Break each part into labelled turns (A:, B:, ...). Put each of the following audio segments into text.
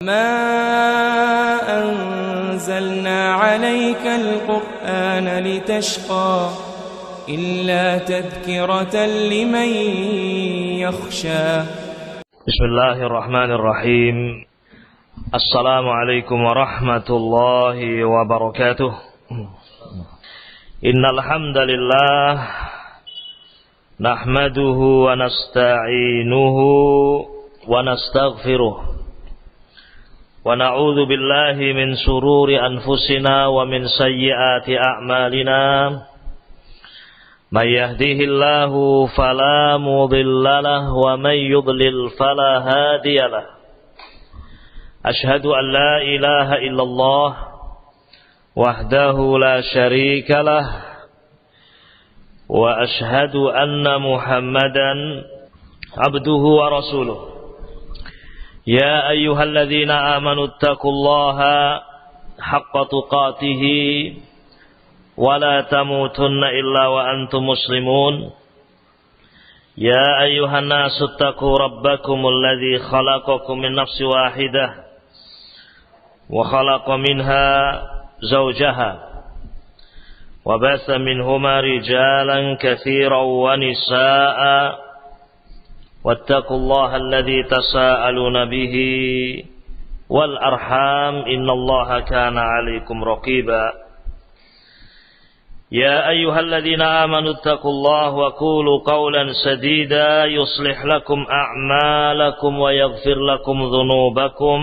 A: ما أنزلنا عليك القرآن لتشقى إلا تذكرة لمن يخشى.
B: بسم الله الرحمن الرحيم. السلام عليكم ورحمة الله وبركاته. إن الحمد لله نحمده ونستعينه ونستغفره ونعوذ بالله من شرور أنفسنا ومن سيئات أعمالنا. من يهده الله فلا مضل له ومن يضلل فلا هادي له. أشهد أن لا إله إلا الله وحده لا شريك له وأشهد أن محمدا عبده ورسوله. يا أيها الذين آمنوا اتقوا الله حق تقاته ولا تموتن إلا وأنتم مسلمون. يا أيها الناس اتقوا ربكم الذي خلقكم من نفس واحدة وخلق منها زوجها وبث منهما رجالا كثيرا ونساء واتقوا الله الذي تساءلون به والأرحام إن الله كان عليكم رقيبا. يا أيها الذين آمنوا اتقوا الله وقولوا قولا سديدا يصلح لكم أعمالكم ويغفر لكم ذنوبكم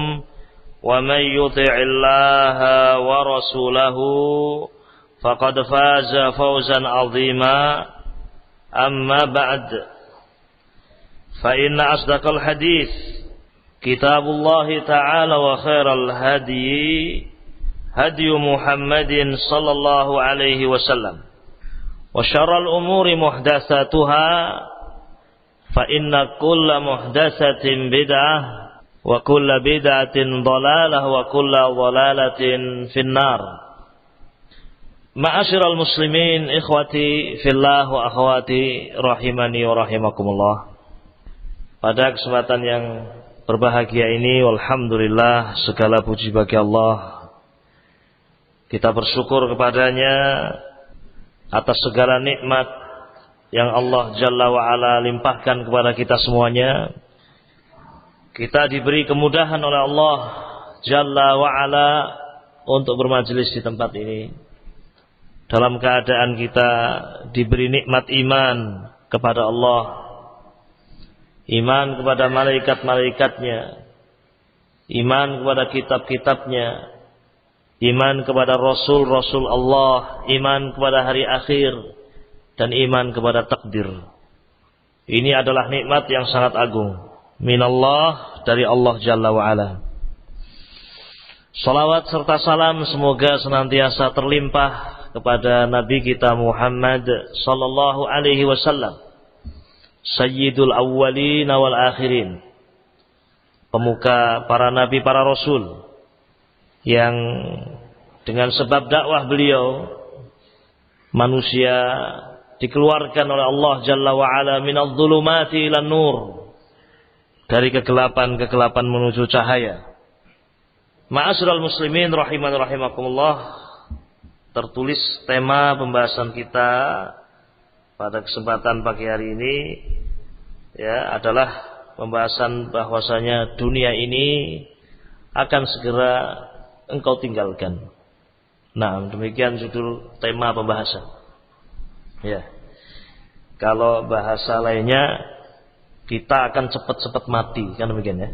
B: ومن يطع الله ورسوله فقد فاز فوزا عظيما. أما بعد فإن أصدق الحديث كتاب الله تعالى وخير الهدي هدي محمد صلى الله عليه وسلم وشر الأمور محدثاتها فإن كل محدثة بدعة وكل بدعة ضلالة وكل ضلالة في النار. Ma'asyiral muslimin, ikhwati fillah wa akhwati rahimani wa rahimakumullah. Pada kesempatan yang berbahagia ini, alhamdulillah, segala puji bagi Allah. Kita bersyukur kepadanya atas segala nikmat yang Allah Jalla wa'ala limpahkan kepada kita semuanya. Kita diberi kemudahan oleh Allah Jalla wa'ala untuk bermajelis di tempat ini, dalam keadaan kita diberi nikmat iman kepada Allah, iman kepada malaikat-malaikatnya, iman kepada kitab-kitabnya, iman kepada Rasul-Rasul Allah, iman kepada hari akhir, dan iman kepada takdir. Ini adalah nikmat yang sangat agung minallah, dari Allah Jalla wa'ala. Salawat serta salam semoga senantiasa terlimpah kepada Nabi kita Muhammad sallallahu alaihi wasallam, Sayyidul awwalin wal akhirin, pemuka para nabi, para rasul, yang dengan sebab dakwah beliau manusia dikeluarkan oleh Allah Jalla wa'ala minadh dhulumati ilan nur, dari kegelapan-kegelapan menuju cahaya. Ma'asyiral muslimin rahiman rahimakumullah, tertulis tema pembahasan kita pada kesempatan pagi hari ini ya adalah pembahasan bahwasanya dunia ini akan segera engkau tinggalkan. Nah, demikian judul tema pembahasan. Ya. Kalau bahasa lainnya, kita akan cepat-cepat mati, kan demikian ya.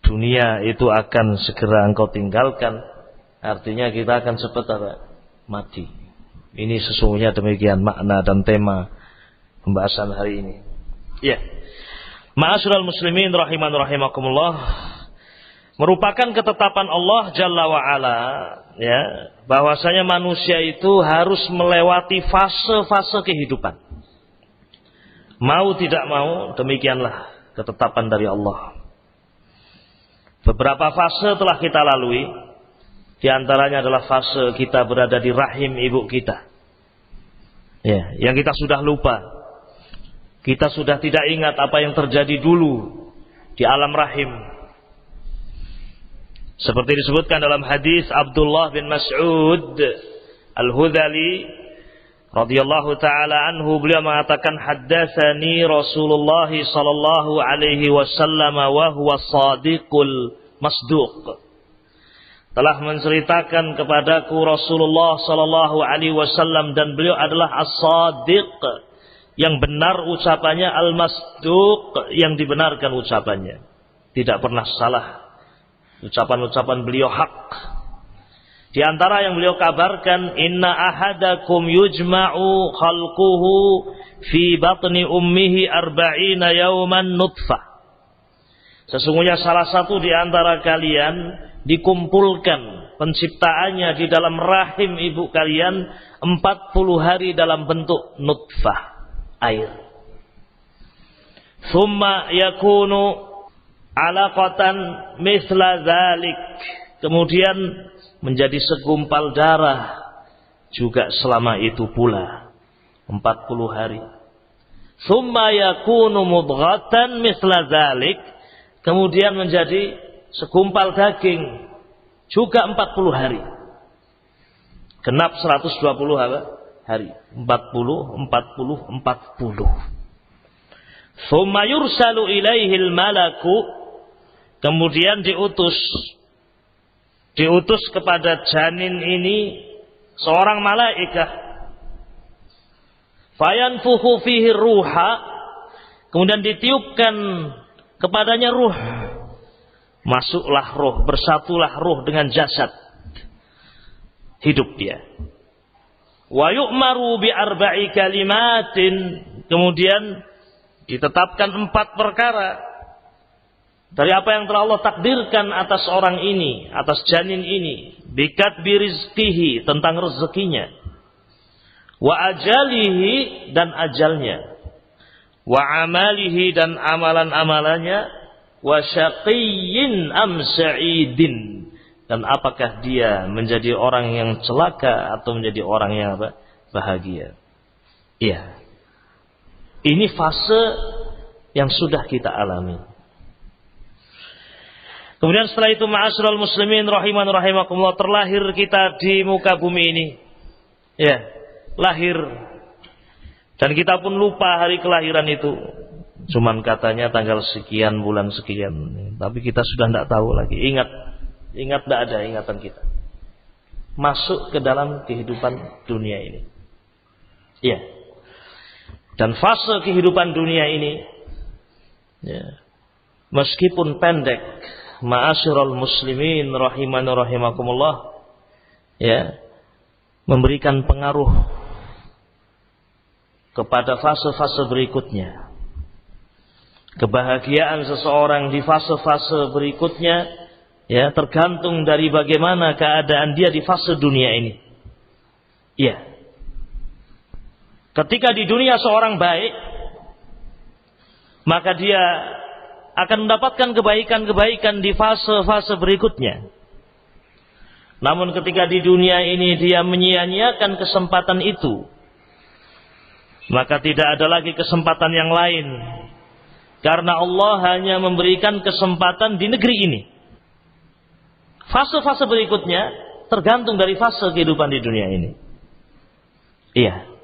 B: Dunia itu akan segera engkau tinggalkan, artinya kita akan cepat mati. Ini sesungguhnya demikian makna dan tema pembahasan hari ini. Ya. Ma'asyiral muslimin rahiman rahimakumullah, merupakan ketetapan Allah Jalla wa'ala ya, bahwasanya manusia itu harus melewati fase-fase kehidupan. Mau tidak mau, demikianlah ketetapan dari Allah. Beberapa fase telah kita lalui. Di antaranya adalah fase kita berada di rahim ibu kita. Ya, yang kita sudah lupa. Kita sudah tidak ingat apa yang terjadi dulu di alam rahim. Seperti disebutkan dalam hadis Abdullah bin Mas'ud Al-Hudhali radhiyallahu taala anhu, beliau mengatakan haddatsani Rasulullah sallallahu alaihi wasallam wa huwa shadiqul masduq. Telah menceritakan kepadaku Rasulullah sallallahu alaihi wasallam, dan beliau adalah as-shadiq, yang benar ucapannya, al-masduq, yang dibenarkan ucapannya. Tidak pernah salah. Ucapan-ucapan beliau hak. Di antara yang beliau kabarkan, inna ahadakum yujma'u khalquhu fi batni ummihi arba'ina yawman nutfah. Sesungguhnya salah satu di antara kalian dikumpulkan penciptaannya di dalam rahim ibu kalian 40 hari dalam bentuk nutfah, air. Thumma yakunu alaqatan misla dzalik, kemudian menjadi segumpal darah juga selama itu pula 40 hari. Thumma yakunu mudghatan misla dzalik, kemudian menjadi segumpal daging juga 40 hari. Genap 120 hari. 40. Thumma yursalu ilaihil malaku, kemudian diutus kepada janin ini seorang malaikat. Fayanfukhu fihi ruha, kemudian ditiupkan kepadanya ruh. Masuklah ruh, bersatulah ruh dengan jasad. Hidup dia. Wa yu'maru bi arba'i kalimatin, kemudian ditetapkan 4 perkara dari apa yang telah Allah takdirkan atas orang ini, atas janin ini. Bikat birizqihi, tentang rezekinya. Wa ajalihi, dan ajalnya. Wa amalihi, dan amalan-amalannya. Wa syaqiyyin am sa'idin, dan apakah dia menjadi orang yang celaka atau menjadi orang yang bahagia. Iya. Ini fase yang sudah kita alami. Kemudian setelah itu, ma'asyiral muslimin rahiman rahimakumullah, terlahir kita di muka bumi ini. Ya, lahir. Dan kita pun lupa hari kelahiran itu. Cuman katanya tanggal sekian, bulan sekian. Tapi kita sudah tidak tahu lagi. Ingat tidak ada ingatan kita. Masuk ke dalam kehidupan dunia ini. Iya. Dan fase kehidupan dunia ini, ya, meskipun pendek, ma'asyiral muslimin rahiman rahimakumullah, ya, memberikan pengaruh kepada fase-fase berikutnya. Kebahagiaan seseorang di fase-fase berikutnya, ya, tergantung dari bagaimana keadaan dia di fase dunia ini. Iya. Ketika di dunia seorang baik, maka dia akan mendapatkan kebaikan-kebaikan di fase-fase berikutnya. Namun ketika di dunia ini dia menyia-nyiakan kesempatan itu, maka tidak ada lagi kesempatan yang lain. Karena Allah hanya memberikan kesempatan di negeri ini. Fase-fase berikutnya tergantung dari fase kehidupan di dunia ini. Iya.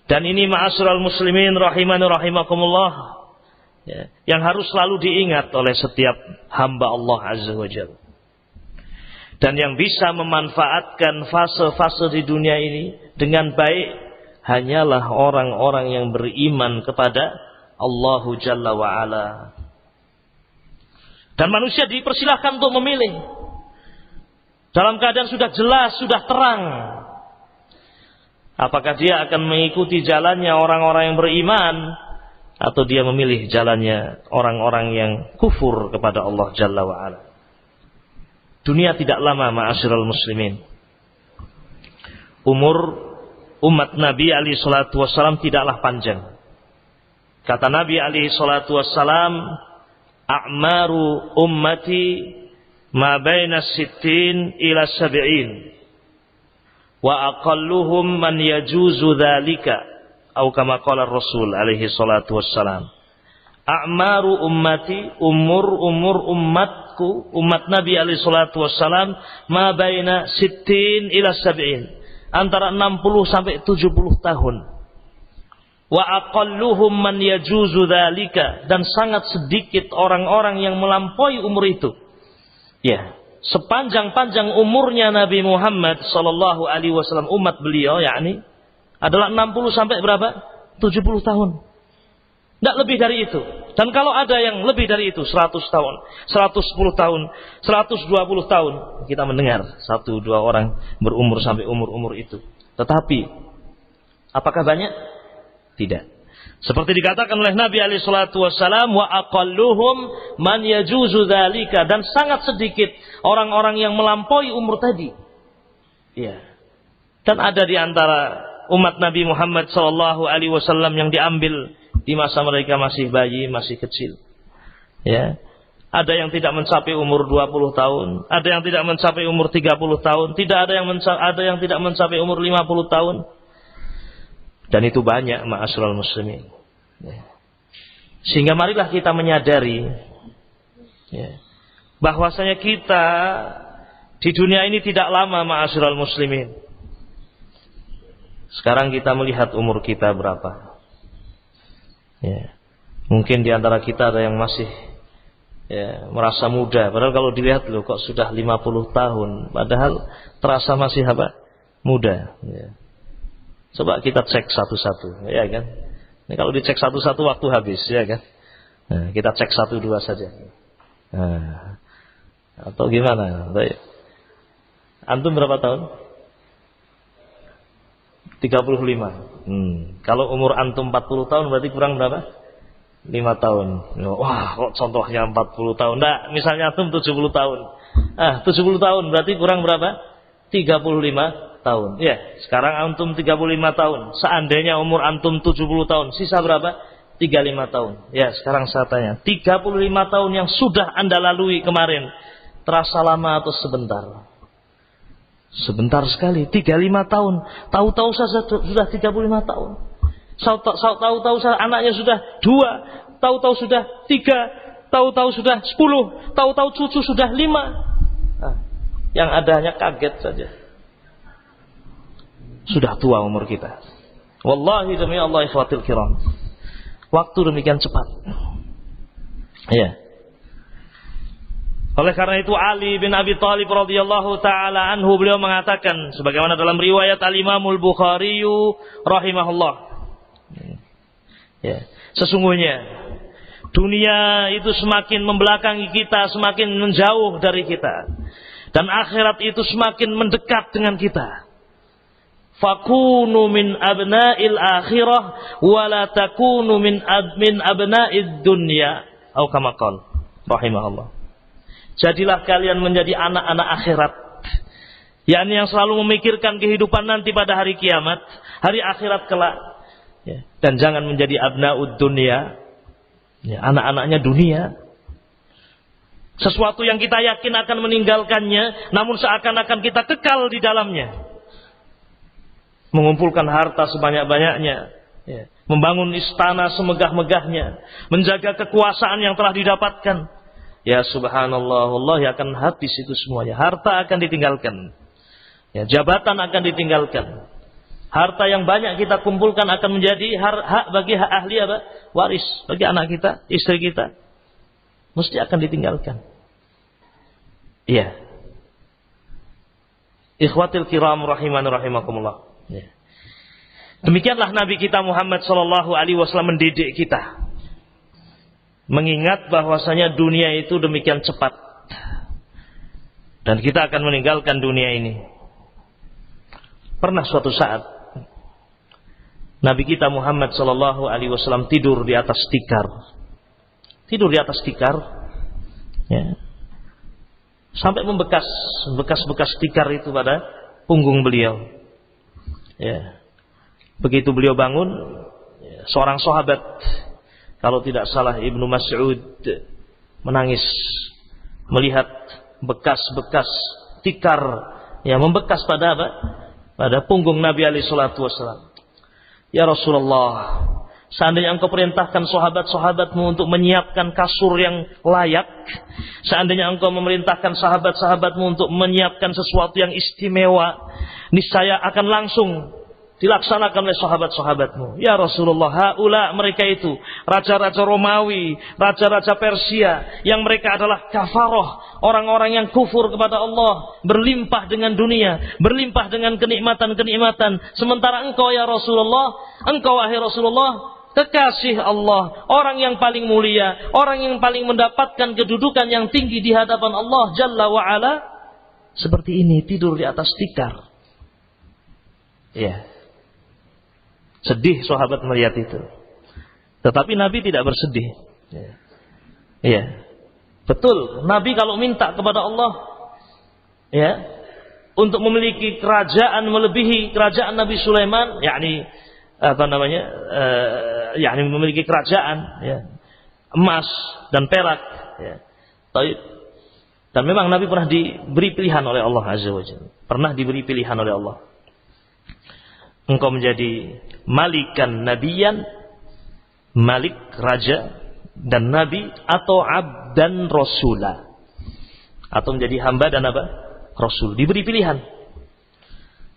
B: Dan ini ma'asyiral muslimin rahimani rahimakumullah, ya, yang harus selalu diingat oleh setiap hamba Allah Azza wa Jalla. Dan yang bisa memanfaatkan fase-fase di dunia ini dengan baik hanyalah orang-orang yang beriman kepada Allahu Jalla wa Ala. Dan manusia dipersilahkan untuk memilih. Dalam keadaan sudah jelas, sudah terang. Apakah dia akan mengikuti jalannya orang-orang yang beriman, atau dia memilih jalannya orang-orang yang kufur kepada Allah Jalla wa Ala. Dunia tidak lama, ma'asyiral muslimin. Umur umat Nabi alaihi salatu wassalam tidaklah panjang. Kata Nabi alaihi salatu wassalam, a'maru ummati ma baina 60 ila 70 wa aqalluhum man yajuzu dzalika, atau kama qala Rasul alaihi salatu wassalam. A'maru ummati, umur umat umatku, umat Nabi alaihi salatu wassalam, ma baina 60 ila 70, antara 60 sampai 70 tahun. Wa aqalluhum man yajuzu dzalika, dan sangat sedikit orang-orang yang melampaui umur itu. Ya, sepanjang-panjang umurnya Nabi Muhammad sallallahu alaihi wasallam, umat beliau yakni adalah 60 sampai berapa? 70 tahun. Tidak lebih dari itu. Dan kalau ada yang lebih dari itu, 100 tahun, 110 tahun, 120 tahun, kita mendengar 1-2 orang berumur sampai umur-umur itu. Tetapi, apakah banyak? Tidak. Seperti dikatakan oleh Nabi alaihi salatu wassalam, wa aqalluhum man yajuzu dzalika, dan sangat sedikit orang-orang yang melampaui umur tadi. Ya. Dan ada di antara umat Nabi Muhammad sallallahu alaihi wasallam yang diambil di masa mereka masih bayi, masih kecil. Ya. Ada yang tidak mencapai umur 20 tahun, ada yang tidak mencapai umur 30 tahun, ada yang tidak mencapai umur 50 tahun. Dan itu banyak, ma'asyiral muslimin. Ya. Sehingga marilah kita menyadari, ya, bahwasanya kita di dunia ini tidak lama, ma'asyiral muslimin. Sekarang kita melihat umur kita berapa. Ya. Mungkin di antara kita ada yang masih merasa muda, padahal kalau dilihat loh kok sudah 50 tahun, padahal terasa masih muda. Ya. Coba kita cek satu-satu, ya kan? Ini kalau dicek satu-satu waktu habis, ya kan? Nah, kita cek 1-2 saja. Nah, atau gimana? Baik. Antum berapa tahun? 35. Kalau umur antum 40 tahun berarti kurang berapa? 5 tahun. Wah, kok contohnya 40 tahun? Nah, misalnya antum 70 tahun. 70 tahun berarti kurang berapa? 35 tahun. Ya, sekarang antum 35 tahun. Seandainya umur antum 70 tahun, sisa berapa? 35 tahun. Ya, sekarang saya tanya, 35 tahun yang sudah Anda lalui kemarin, terasa lama atau sebentar? Sebentar sekali, 35 tahun. Tahu-tahu saja sudah 35 tahun. Tahu-tahu saja anaknya sudah 2, tahu-tahu sudah 3, tahu-tahu sudah 10, tahu-tahu cucu sudah 5. Yang ada hanya kaget saja. Sudah tua umur kita. Wallahi demi Allah ikhwatil kiram, waktu demikian cepat. Ya. Oleh karena itu Ali bin Abi Thalib radhiyallahu taala anhu, beliau mengatakan sebagaimana dalam riwayat Al-Imamul Bukhari rahimahullah. Ya, sesungguhnya dunia itu semakin membelakangi kita, semakin menjauh dari kita, dan akhirat itu semakin mendekat dengan kita. Fakunu min abna'il akhirah wa la takunu min abna'id dunya, atau kama qala rahimahullah. Jadilah kalian menjadi anak-anak akhirat, yakni yang selalu memikirkan kehidupan nanti pada hari kiamat, hari akhirat kelak. Ya. Dan jangan menjadi abna'ud dunya, ya, anak-anaknya dunia. Sesuatu yang kita yakin akan meninggalkannya, namun seakan-akan kita kekal di dalamnya. Mengumpulkan harta sebanyak-banyaknya, ya, membangun istana semegah-megahnya, menjaga kekuasaan yang telah didapatkan. Ya subhanallah, Allah akan habis itu semuanya. Harta akan ditinggalkan, ya, jabatan akan ditinggalkan. Harta yang banyak kita kumpulkan akan menjadi hak bagi ahli waris, bagi anak kita, istri kita, mesti akan ditinggalkan. Iya. Ikhwatil kiram rahimani rahimakumullah. Ya. Demikianlah Nabi kita Muhammad sallallahu alaihi wasallam mendidik kita, mengingat bahwasanya dunia itu demikian cepat dan kita akan meninggalkan dunia ini. Pernah suatu saat Nabi kita Muhammad sallallahu alaihi wasallam tidur di atas tikar. Ya. Sampai bekas-bekas tikar itu pada punggung beliau. Ya. Begitu beliau bangun, ya, seorang sahabat, kalau tidak salah Ibnu Mas'ud, menangis melihat bekas-bekas tikar yang membekas pada punggung Nabi alaihi salatu wasallam. Ya Rasulullah, Seandainya engkau perintahkan sahabat-sahabatmu untuk menyiapkan kasur yang layak, seandainya engkau memerintahkan sahabat-sahabatmu untuk menyiapkan sesuatu yang istimewa, niscaya akan langsung dilaksanakan oleh sahabat-sahabatmu. Ya Rasulullah, haula, mereka itu raja-raja Romawi, raja-raja Persia, yang mereka adalah kafaroh, orang-orang yang kufur kepada Allah, berlimpah dengan dunia, berlimpah dengan kenikmatan-kenikmatan. Sementara engkau ya Rasulullah, engkau wahai Rasulullah, kekasih Allah, orang yang paling mulia, orang yang paling mendapatkan kedudukan yang tinggi di hadapan Allah Jalla wa'ala, seperti ini tidur di atas tikar. Ya. Sedih sahabat melihat itu. Tetapi Nabi tidak bersedih. Ya. Betul, Nabi kalau minta kepada Allah, ya, untuk memiliki kerajaan melebihi kerajaan Nabi Sulaiman, yakni yakni memiliki kerajaan, ya, emas dan perak, ya. Dan memang Nabi pernah diberi pilihan oleh Allah Azza wa Jalla. Pernah diberi pilihan oleh Allah. Engkau menjadi malikan nabiyan, malik raja dan nabi, atau abdan rasula, atau menjadi hamba dan apa? Rasul. Diberi pilihan.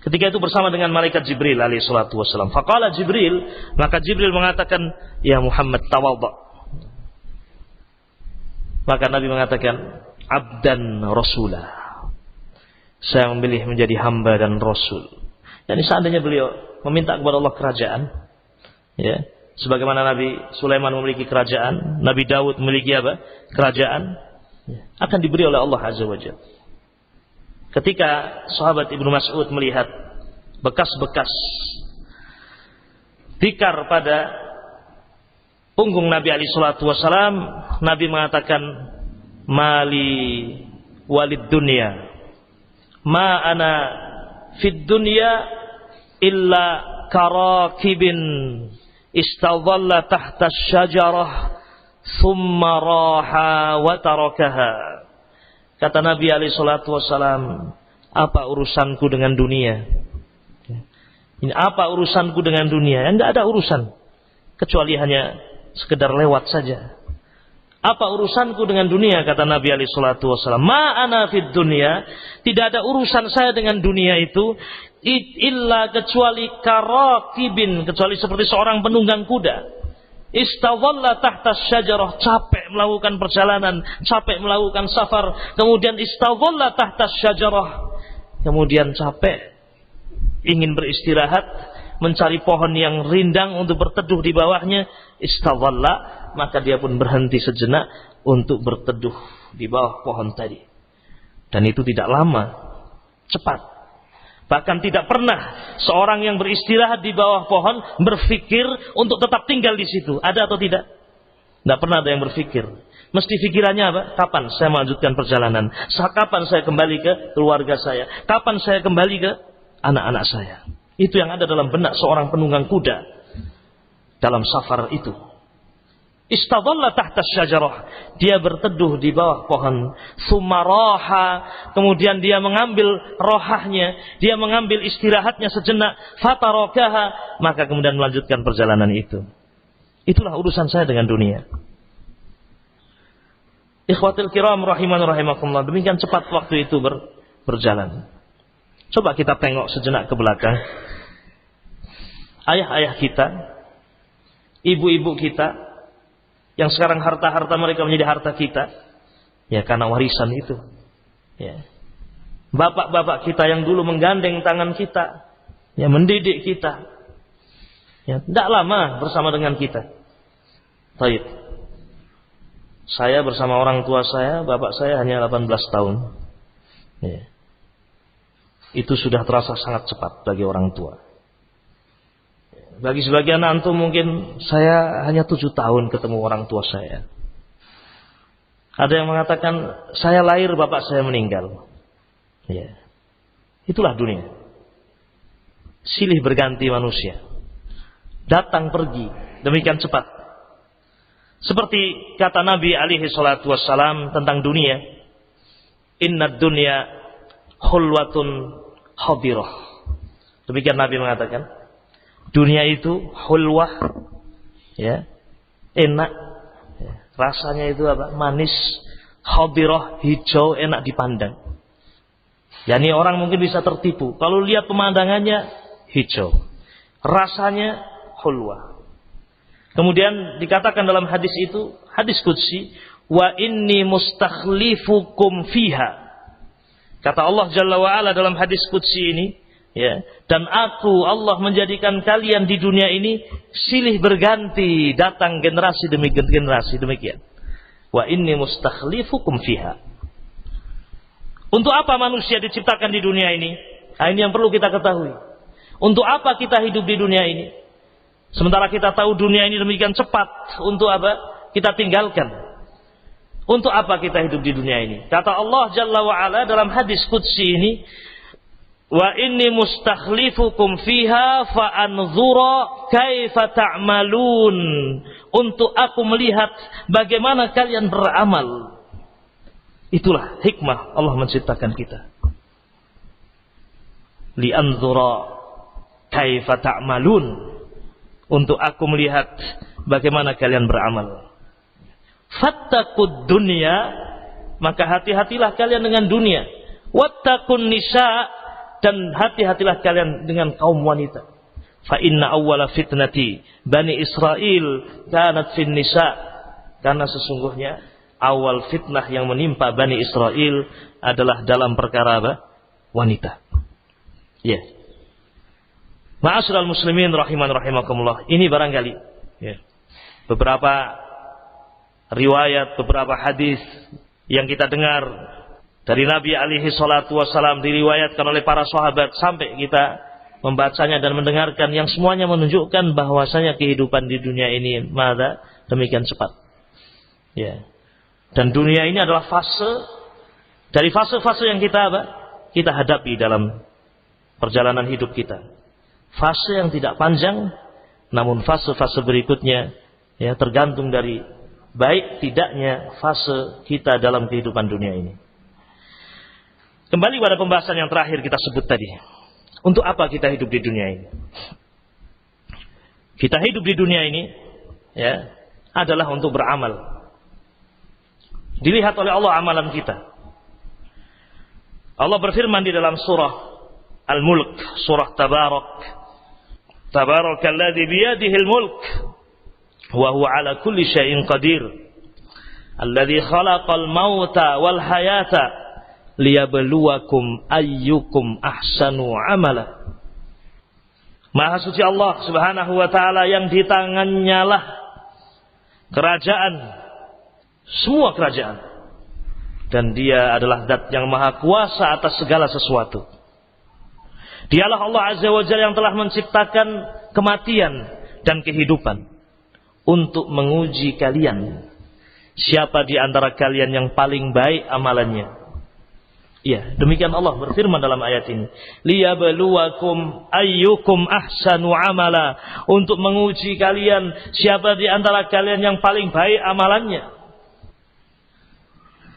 B: Ketika itu bersama dengan malaikat Jibril alaihi salatu wassalam. Faqala Jibril, maka Jibril mengatakan, ya Muhammad tawadha. Maka Nabi mengatakan, abdan rasula. Saya memilih menjadi hamba dan rasul. Dan seandainya beliau meminta kepada Allah kerajaan, ya, sebagaimana Nabi Sulaiman memiliki kerajaan, Nabi Daud memiliki apa? Kerajaan, ya, akan diberi oleh Allah Azza wa Jalla. Ketika sahabat Ibnu Mas'ud melihat bekas-bekas tikar pada punggung Nabi alaihi salatu wasalam, Nabi mengatakan, mali walid dunya, ma ana fid dunya illa karakibin istadhalla tahta syajarah thumma raha wa tarakaha. Kata Nabi alaihi salatu wassalam, apa urusanku dengan dunia? Ini apa urusanku dengan dunia? Enggak ada urusan, kecuali hanya sekedar lewat saja. Apa urusanku dengan dunia? Kata Nabi alaihi salatu wassalam, ma ana fid dunya, tidak ada urusan saya dengan dunia itu illa kecuali karakibin, kecuali seperti seorang penunggang kuda. Istadhalla tahta syajarah, capek melakukan perjalanan, capek melakukan safar, kemudian istadhalla tahta syajarah, kemudian capek ingin beristirahat, mencari pohon yang rindang untuk berteduh di bawahnya, istadhalla, maka dia pun berhenti sejenak untuk berteduh di bawah pohon tadi. Dan itu tidak lama, cepat. Bahkan tidak pernah seorang yang beristirahat di bawah pohon berpikir untuk tetap tinggal di situ. Ada atau tidak? Tidak pernah ada yang berpikir. Mesti pikirannya apa? Kapan saya melanjutkan perjalanan? Kapan saya kembali ke keluarga saya? Kapan saya kembali ke anak-anak saya? Itu yang ada dalam benak seorang penunggang kuda dalam safar itu. Istadhalla tahta syajarah, dia berteduh di bawah pohon. Sumaraha, kemudian dia mengambil rohahnya, dia mengambil istirahatnya sejenak. Fatarakaha, maka kemudian melanjutkan perjalanan itu. Itulah urusan saya dengan dunia. Ikhwatul kiram rahiman rahimakumullah, demikian cepat waktu itu berjalan. Coba kita tengok sejenak ke belakang. Ayah-ayah kita, ibu-ibu kita, yang sekarang harta-harta mereka menjadi harta kita, ya karena warisan itu. Ya. Bapak-bapak kita yang dulu menggandeng tangan kita, ya mendidik kita, ya tidak lama bersama dengan kita. Baik. Saya bersama orang tua saya, bapak saya hanya 18 tahun. Ya. Itu sudah terasa sangat cepat bagi orang tua. Bagi sebagian antum mungkin saya hanya 7 tahun ketemu orang tua saya. Ada yang mengatakan saya lahir bapak saya meninggal. Ya. Itulah dunia. Silih berganti manusia. Datang pergi demikian cepat. Seperti kata Nabi alaihi salatu wassalam tentang dunia. Innad dunya hulwatun hadirah. Demikian Nabi mengatakan. Dunia itu hulwah, ya, enak, ya. Rasanya itu apa? Manis, khadirah, hijau, enak dipandang. Yani orang mungkin bisa tertipu kalau lihat pemandangannya hijau, rasanya hulwa. Kemudian dikatakan dalam hadis itu, hadis qudsi, wa inni mustakhlifukum fiha. Kata Allah Jalla wa Ala dalam hadis qudsi ini, ya, dan aku Allah menjadikan kalian di dunia ini silih berganti, datang generasi demi generasi, demikian. Wa inni mustakhlifukum fiha. Untuk apa manusia diciptakan di dunia ini? Nah, ini yang perlu kita ketahui. Untuk apa kita hidup di dunia ini? Sementara kita tahu dunia ini demikian cepat, untuk apa kita tinggalkan? Untuk apa kita hidup di dunia ini? Kata Allah Jalla wa Ala dalam hadis qudsi ini, wa inni mustakhlifukum fiha fa anzura kaifa ta'malun. Untuk aku melihat bagaimana kalian beramal. Itulah hikmah Allah menciptakan kita. Li anzura kaifa ta'malun. Untuk aku melihat bagaimana kalian beramal. Fattaqud dunya, maka hati-hatilah kalian dengan dunia. Wattaqun nisa, dan hati-hatilah kalian dengan kaum wanita. Fa inna awwala fitnati Bani Israel kanat fin nisa. Karena sesungguhnya awal fitnah yang menimpa Bani Israel adalah dalam perkara apa? Wanita. Ya. Yeah. Ma'asyiral muslimin rahiman rahimakumullah. Ini barangkali ya, beberapa riwayat, beberapa hadis yang kita dengar dari Nabi alaihi salatu wassalam, diriwayatkan oleh para sahabat sampai kita membacanya dan mendengarkan, yang semuanya menunjukkan bahwasanya kehidupan di dunia ini demikian cepat. Ya. Dan dunia ini adalah fase dari fase-fase yang kita hadapi dalam perjalanan hidup kita. Fase yang tidak panjang, namun fase-fase berikutnya ya tergantung dari baik tidaknya fase kita dalam kehidupan dunia ini. Kembali pada pembahasan yang terakhir kita sebut tadi. Untuk apa kita hidup di dunia ini? Kita hidup di dunia ini ya adalah untuk beramal. Dilihat oleh Allah amalan kita. Allah berfirman di dalam surah Al-Mulk, surah Tabarak. Tabarakalladzi biyadihil mulk wa huwa ala kulli syai'in qadir. Alladzi khalaqal mauta wal hayata liyabluwakum ayyukum ahsanu amala. Maha suci Allah Subhanahu wa taala yang di tangannya lah kerajaan, semua kerajaan. Dan dia adalah zat yang maha kuasa atas segala sesuatu. Dialah Allah Azza wa Jalla yang telah menciptakan kematian dan kehidupan untuk menguji kalian. Siapa di antara kalian yang paling baik amalannya? Ya, demikian Allah berfirman dalam ayat ini. Liyabluwakum ayyukum ahsanu amala. Untuk menguji kalian, siapa di antara kalian yang paling baik amalannya?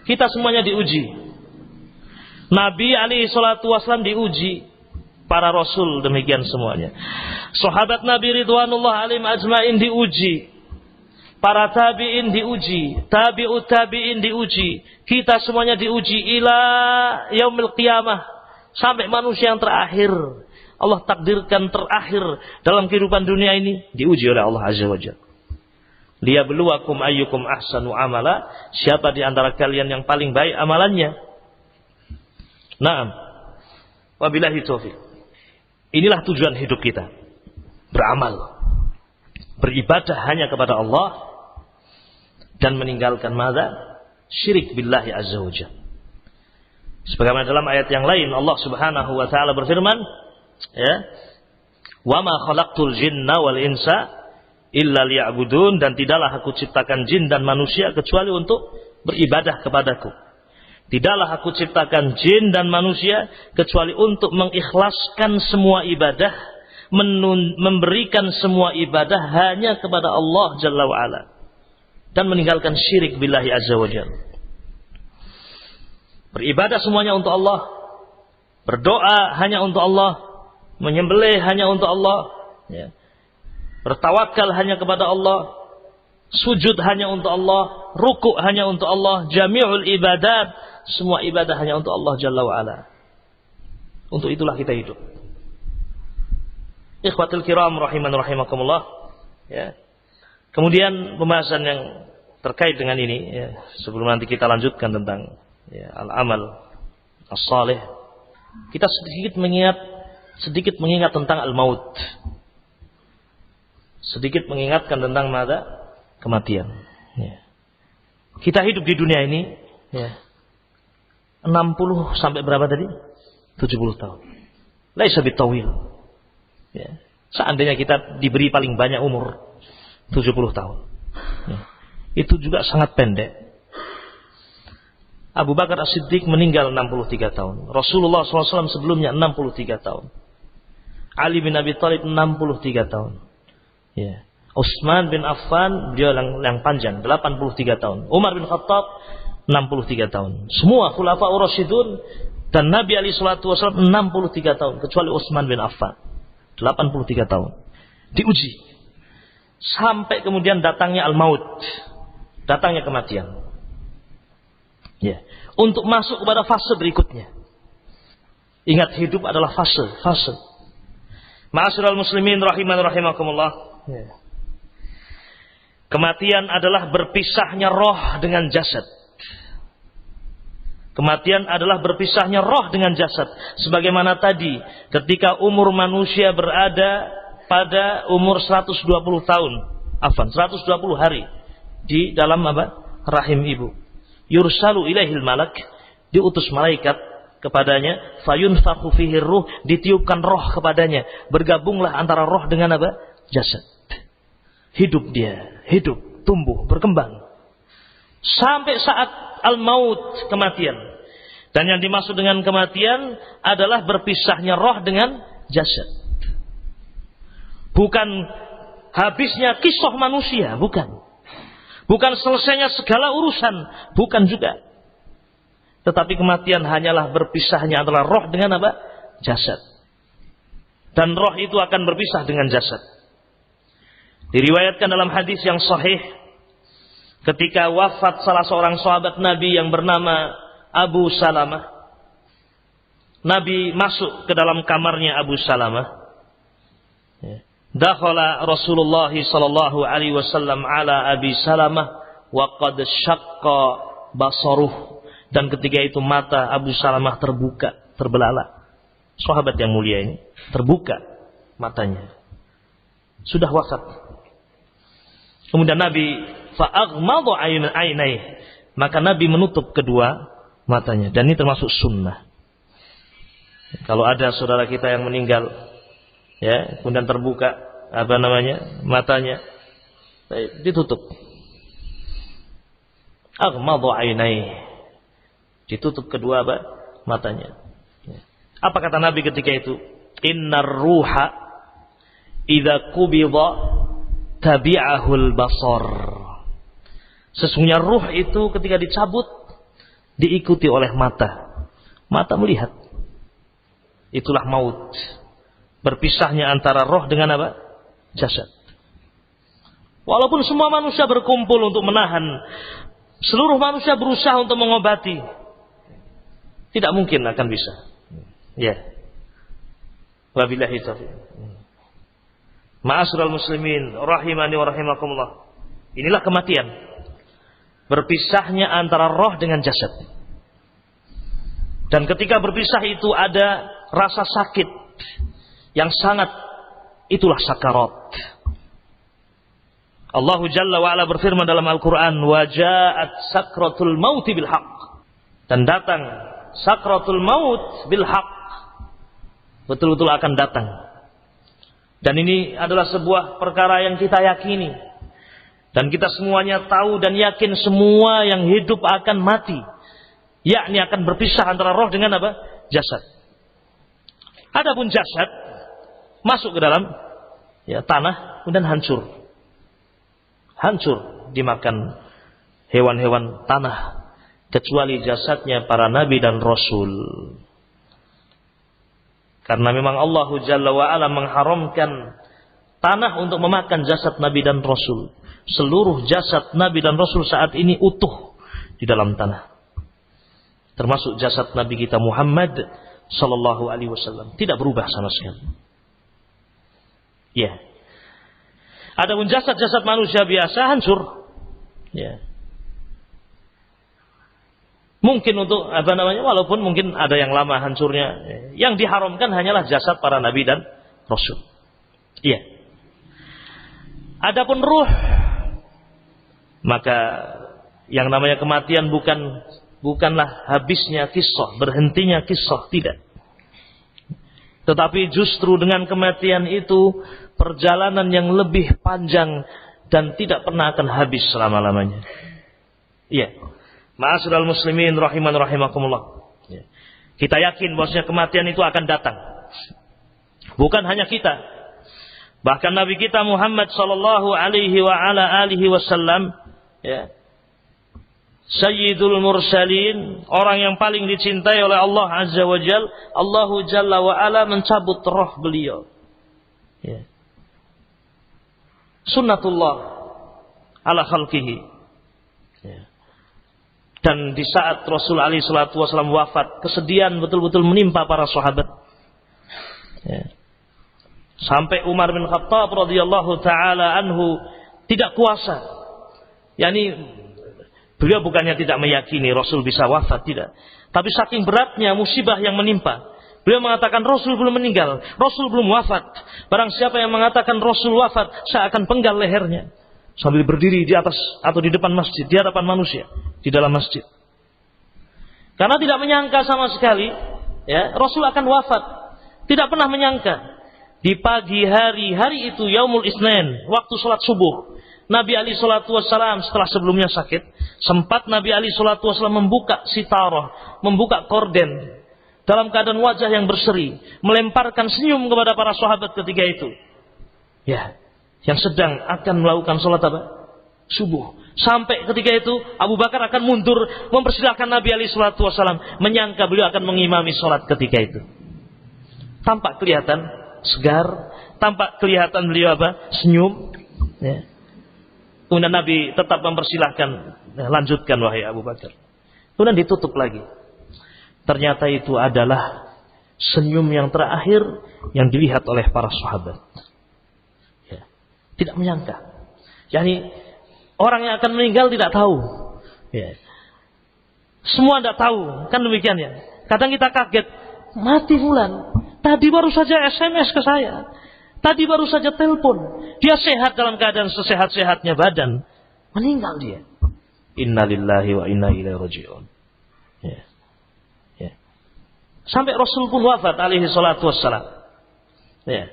B: Kita semuanya diuji. Nabi alaihi salatu wasallam diuji. Para rasul demikian semuanya. Sahabat Nabi ridwanullah alaihim ajmain diuji. Para tabi'in diuji, tabi'ut tabi'in diuji. Kita semuanya diuji ila yaumil qiyamah, sampai manusia yang terakhir. Allah takdirkan terakhir dalam kehidupan dunia ini diuji oleh Allah Azza wa Jalla. Liyabluwakum ayyukum ahsanu amala. Siapa di antara kalian yang paling baik amalannya? Naam. Wabillahi taufiq. Inilah tujuan hidup kita. Beramal. Beribadah hanya kepada Allah. Dan meninggalkan mada? Syirik billahi azza wa jalla. Sebagaimana dalam ayat yang lain Allah subhanahu wa ta'ala berfirman. Ya. Wa ma khalaqtul jinna wal insa illa liya'budun. Dan tidaklah aku ciptakan jin dan manusia kecuali untuk beribadah kepadaku. Tidaklah aku ciptakan jin dan manusia kecuali untuk mengikhlaskan semua ibadah, memberikan semua ibadah hanya kepada Allah Jalla wa'ala, dan meninggalkan syirik billahi azza wa jalla. Beribadah semuanya untuk Allah, berdoa hanya untuk Allah, menyembelih hanya untuk Allah, ya. bertawakal hanya kepada Allah, sujud hanya untuk Allah, rukuk hanya untuk Allah, jami'ul ibadat, semua ibadah hanya untuk Allah Jalla wa'ala. Untuk itulah kita hidup. Ikhwatul kiram rahiman rahimakumullah, ya. Kemudian pembahasan yang terkait dengan ini, ya, sebelum nanti kita lanjutkan tentang ya, al-amal as-salih, kita sedikit mengingat tentang al-maut. Sedikit mengingatkan tentang kematian. Ya. Kita hidup di dunia ini, ya, 60 sampai berapa tadi? 70 tahun. Laisa bitawil. Ya. Seandainya kita diberi paling banyak umur 70 tahun. Ya. Itu juga sangat pendek. Abu Bakar As-Siddiq meninggal 63 tahun. Rasulullah SAW sebelumnya 63 tahun. Ali bin Abi Thalib 63 tahun. Ya. Utsman bin Affan beliau yang panjang 83 tahun. Umar bin Khattab 63 tahun. Semua khulafaur rasyidun dan Nabi alaihi salatu wasallam 63 tahun kecuali Utsman bin Affan 83 tahun. Diuji sampai kemudian datangnya al-maut, datangnya kematian. Ya, untuk masuk kepada fase berikutnya. Ingat, hidup adalah fase. Ma'asyiral muslimin rahiman rahimakumullah. Ya. Kematian adalah berpisahnya roh dengan jasad. Kematian adalah berpisahnya roh dengan jasad. Sebagaimana tadi, ketika umur manusia berada pada umur 120 tahun, 120 hari di dalam rahim ibu. Yursalu ilaihil malak, diutus malaikat kepadanya, fayunfakhu fihi ruh, ditiupkan roh kepadanya, bergabunglah antara roh dengan jasad. Hidup dia, tumbuh, berkembang sampai saat al-maut, kematian. Dan yang dimaksud dengan kematian adalah berpisahnya roh dengan jasad. Bukan habisnya kisah manusia, bukan selesainya segala urusan, bukan juga. Tetapi kematian hanyalah berpisahnya antara roh dengan jasad. Dan roh itu akan berpisah dengan jasad. Diriwayatkan dalam hadis yang sahih, ketika wafat salah seorang sahabat Nabi yang bernama Abu Salamah, Nabi masuk ke dalam kamarnya Abu Salamah. Dakhala Rasulullah sallallahu alaihi wasallam ala Abi Salamah wa qad syaqqa basaruh, dan ketika itu mata Abu Salamah terbuka, terbelalak. Sahabat yang mulia ini terbuka matanya, sudah wafat. Kemudian Nabi fa'aghmadha ainaihi, maka Nabi menutup kedua matanya, dan ini termasuk sunnah. Kalau ada saudara kita yang meninggal, ya, kemudian terbuka matanya, ditutup. Aghmadha ainaihi, ditutup kedua matanya. Apa kata Nabi ketika itu? Innar ruha idza qubida tabi'ahul basar. Sesungguhnya ruh itu ketika dicabut diikuti oleh mata. Mata melihat. Itulah maut. Berpisahnya antara roh dengan jasad. Walaupun semua manusia berkumpul untuk menahan, seluruh manusia berusaha untuk mengobati, tidak mungkin akan bisa. Ya. Wabillahi taufiq. Ma'asyiral muslimin rahimani wa rahimakumullah. Inilah kematian. Berpisahnya antara roh dengan jasad. Dan ketika berpisah itu ada rasa sakit yang sangat, itulah sakarat. Allah Jalla wa Ala berfirman dalam Al-Quran, wa ja'at sakratul mauti bil haqq, dan datang sakratul maut bil haqq, betul-betul akan datang. Dan ini adalah sebuah perkara yang kita yakini. Dan kita semuanya tahu dan yakin semua yang hidup akan mati. Yakni akan berpisah antara roh dengan jasad. Adapun jasad masuk ke dalam tanah, kemudian hancur. Hancur dimakan hewan-hewan tanah. Kecuali jasadnya para nabi dan rasul. Karena memang Allah Jalla wa'ala mengharamkan tanah untuk memakan jasad Nabi dan Rasul. Seluruh jasad Nabi dan Rasul saat ini utuh di dalam tanah. Termasuk jasad Nabi kita Muhammad sallallahu alaihi wasallam, tidak berubah sama sekali. Ya. Adapun jasad-jasad manusia biasa hancur. Ya. Mungkin untuk walaupun mungkin ada yang lama hancurnya, yang diharamkan hanyalah jasad para nabi dan rasul. Iya. Adapun ruh, maka yang namanya kematian bukanlah habisnya kisah, berhentinya kisah, tidak. Tetapi justru dengan kematian itu perjalanan yang lebih panjang dan tidak pernah akan habis selama-lamanya. Iya. Ma'asyiral muslimin rahiman rahimakumullah. Kita yakin bahwasanya kematian itu akan datang. Bukan hanya kita. Bahkan Nabi kita Muhammad sallallahu alaihi wa ala alihi wasallam, ya, Sayyidul Mursalin, orang yang paling dicintai oleh Allah Azza wa Jal, Allahu Jalla wa Ala mencabut roh beliau. Ya. Sunnatullah ala khalqihi. Ya. Dan di saat Rasul alaihi salatu wasallam wafat, kesedihan betul-betul menimpa para sahabat. Ya. Sampai Umar bin Khattab radhiyallahu taala anhu tidak kuasa. Yani beliau bukannya tidak meyakini Rasul bisa wafat, tidak. Tapi saking beratnya musibah yang menimpa, beliau mengatakan Rasul belum meninggal, Rasul belum wafat. Barang siapa yang mengatakan Rasul wafat, saya akan penggal lehernya. Sambil berdiri di atas atau di depan masjid, di hadapan manusia, di dalam masjid. Karena tidak menyangka sama sekali, ya, Rasul akan wafat. Tidak pernah menyangka. Di pagi hari itu Yaumul Isnin, waktu sholat subuh, Nabi alaihi salatu wassalam setelah sebelumnya sakit, sempat Nabi alaihi salatu wassalam membuka sitarah, membuka korden dalam keadaan wajah yang berseri, melemparkan senyum kepada para sahabat ketika itu. Ya, yang sedang akan melakukan sholat apa? Subuh. Sampai ketika itu Abu Bakar akan mundur mempersilahkan Nabi alaihi salatu wassalam, menyangka beliau akan mengimami sholat ketika itu. Tampak kelihatan segar, tampak kelihatan beliau apa? Senyum. Ya. Kemudian Nabi tetap mempersilahkan, lanjutkan wahai Abu Bakar. Kemudian ditutup lagi. Ternyata itu adalah senyum yang terakhir yang dilihat oleh para sahabat. Ya. Tidak menyangka. Yani orang yang akan meninggal tidak tahu. Ya. Semua tidak tahu, kan demikian ya. Kadang kita kaget, mati fulan. Tadi baru saja SMS ke saya. Tadi baru saja telepon. Dia sehat dalam keadaan sesehat-sehatnya badan. Meninggal dia. Innalillahi wa inna ilaihi raji'un. Ya. Ya. Sampai Rasul pun wafat alaihi salatu wassalam. Ya.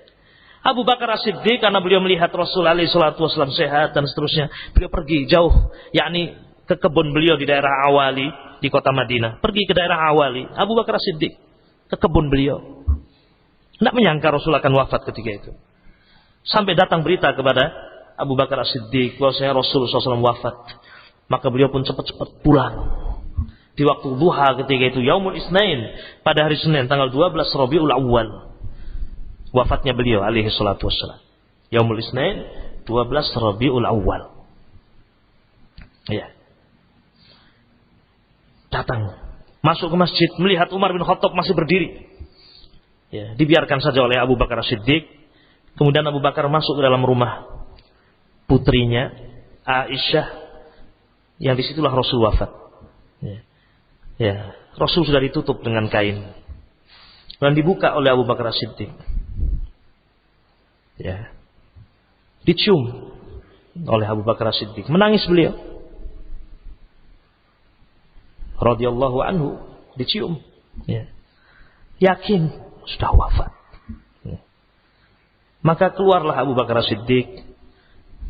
B: Abu Bakar As-Siddiq karena beliau melihat Rasul alaihi salatu wassalam sehat dan seterusnya, beliau pergi jauh, yakni ke kebun beliau di daerah Awali di kota Madinah. Pergi ke daerah Awali. Abu Bakar As-Siddiq ke kebun beliau. Tidak menyangka Rasul akan wafat ketika itu. Sampai datang berita kepada Abu Bakar As-Siddiq bahwasanya Rasul SAW wafat. Maka beliau pun cepat-cepat pulang. Di waktu duha ketika itu, Yaumul Isnin, pada hari Senin tanggal 12 Rabiul Awal, wafatnya beliau alaihi salatu wassalam. Yaumul Isnin 12 Rabiul Awal. Ya. Datang, masuk ke masjid, melihat Umar bin Khattab masih berdiri. Ya, dibiarkan saja oleh Abu Bakar As-Siddiq. Kemudian Abu Bakar masuk ke dalam rumah putrinya Aisyah, yang disitulah Rasul wafat. Ya. Ya, Rasul sudah ditutup dengan kain dan dibuka oleh Abu Bakar As-Siddiq. Ya, dicium oleh Abu Bakar As-Siddiq, menangis beliau. Radhiyallahu anhu, dicium. Ya. Yakin sudah wafat. Maka keluarlah Abu Bakar As-Siddiq.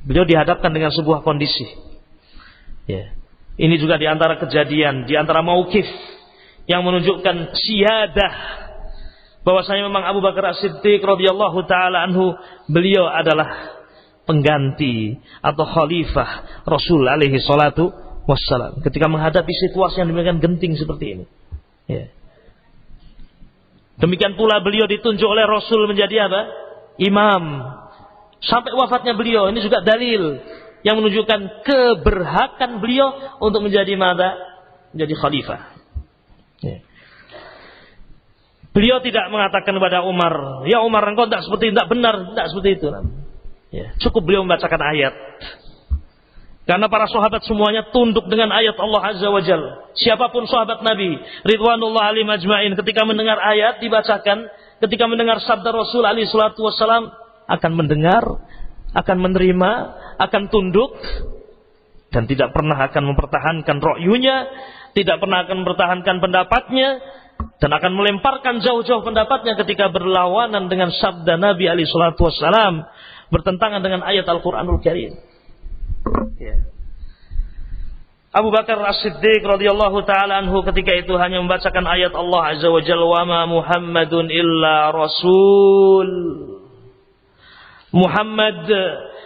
B: Beliau dihadapkan dengan sebuah kondisi. Ya. Ini juga di antara kejadian, di antara mauqif yang menunjukkan siyadah, bahwasanya memang Abu Bakar As-Siddiq radhiyallahu taala anhu, beliau adalah pengganti atau khalifah Rasul alaihi salatu wassalam ketika menghadapi situasi yang demikian genting seperti ini. Ya. Demikian pula beliau ditunjuk oleh Rasul menjadi apa? Imam. sampai wafatnya beliau. Ini juga dalil yang menunjukkan keberhakan beliau untuk menjadi menjadi khalifah. Ya. Beliau tidak mengatakan kepada Umar, ya Umar, engkau tidak benar, tidak seperti itu. Ya. Cukup beliau membacakan ayat. Karena para sahabat semuanya tunduk dengan ayat Allah Azza wa Jalla. Siapapun sahabat Nabi ridwanullah alaihim ajmain, ketika mendengar ayat dibacakan, ketika mendengar sabda Rasul alaihi salatu wassalam, akan mendengar, akan menerima, akan tunduk, dan tidak pernah akan mempertahankan ra'yunya, tidak pernah akan mempertahankan pendapatnya, dan akan melemparkan jauh-jauh pendapatnya ketika berlawanan dengan sabda Nabi alaihi salatu wassalam, bertentangan dengan ayat Al-Quranul Karim. Ya. Abu Bakar As-Siddiq radhiyallahu taala anhu ketika itu hanya membacakan ayat Allah Azza wa Jalla, wa ma Muhammadun illa rasul. Muhammad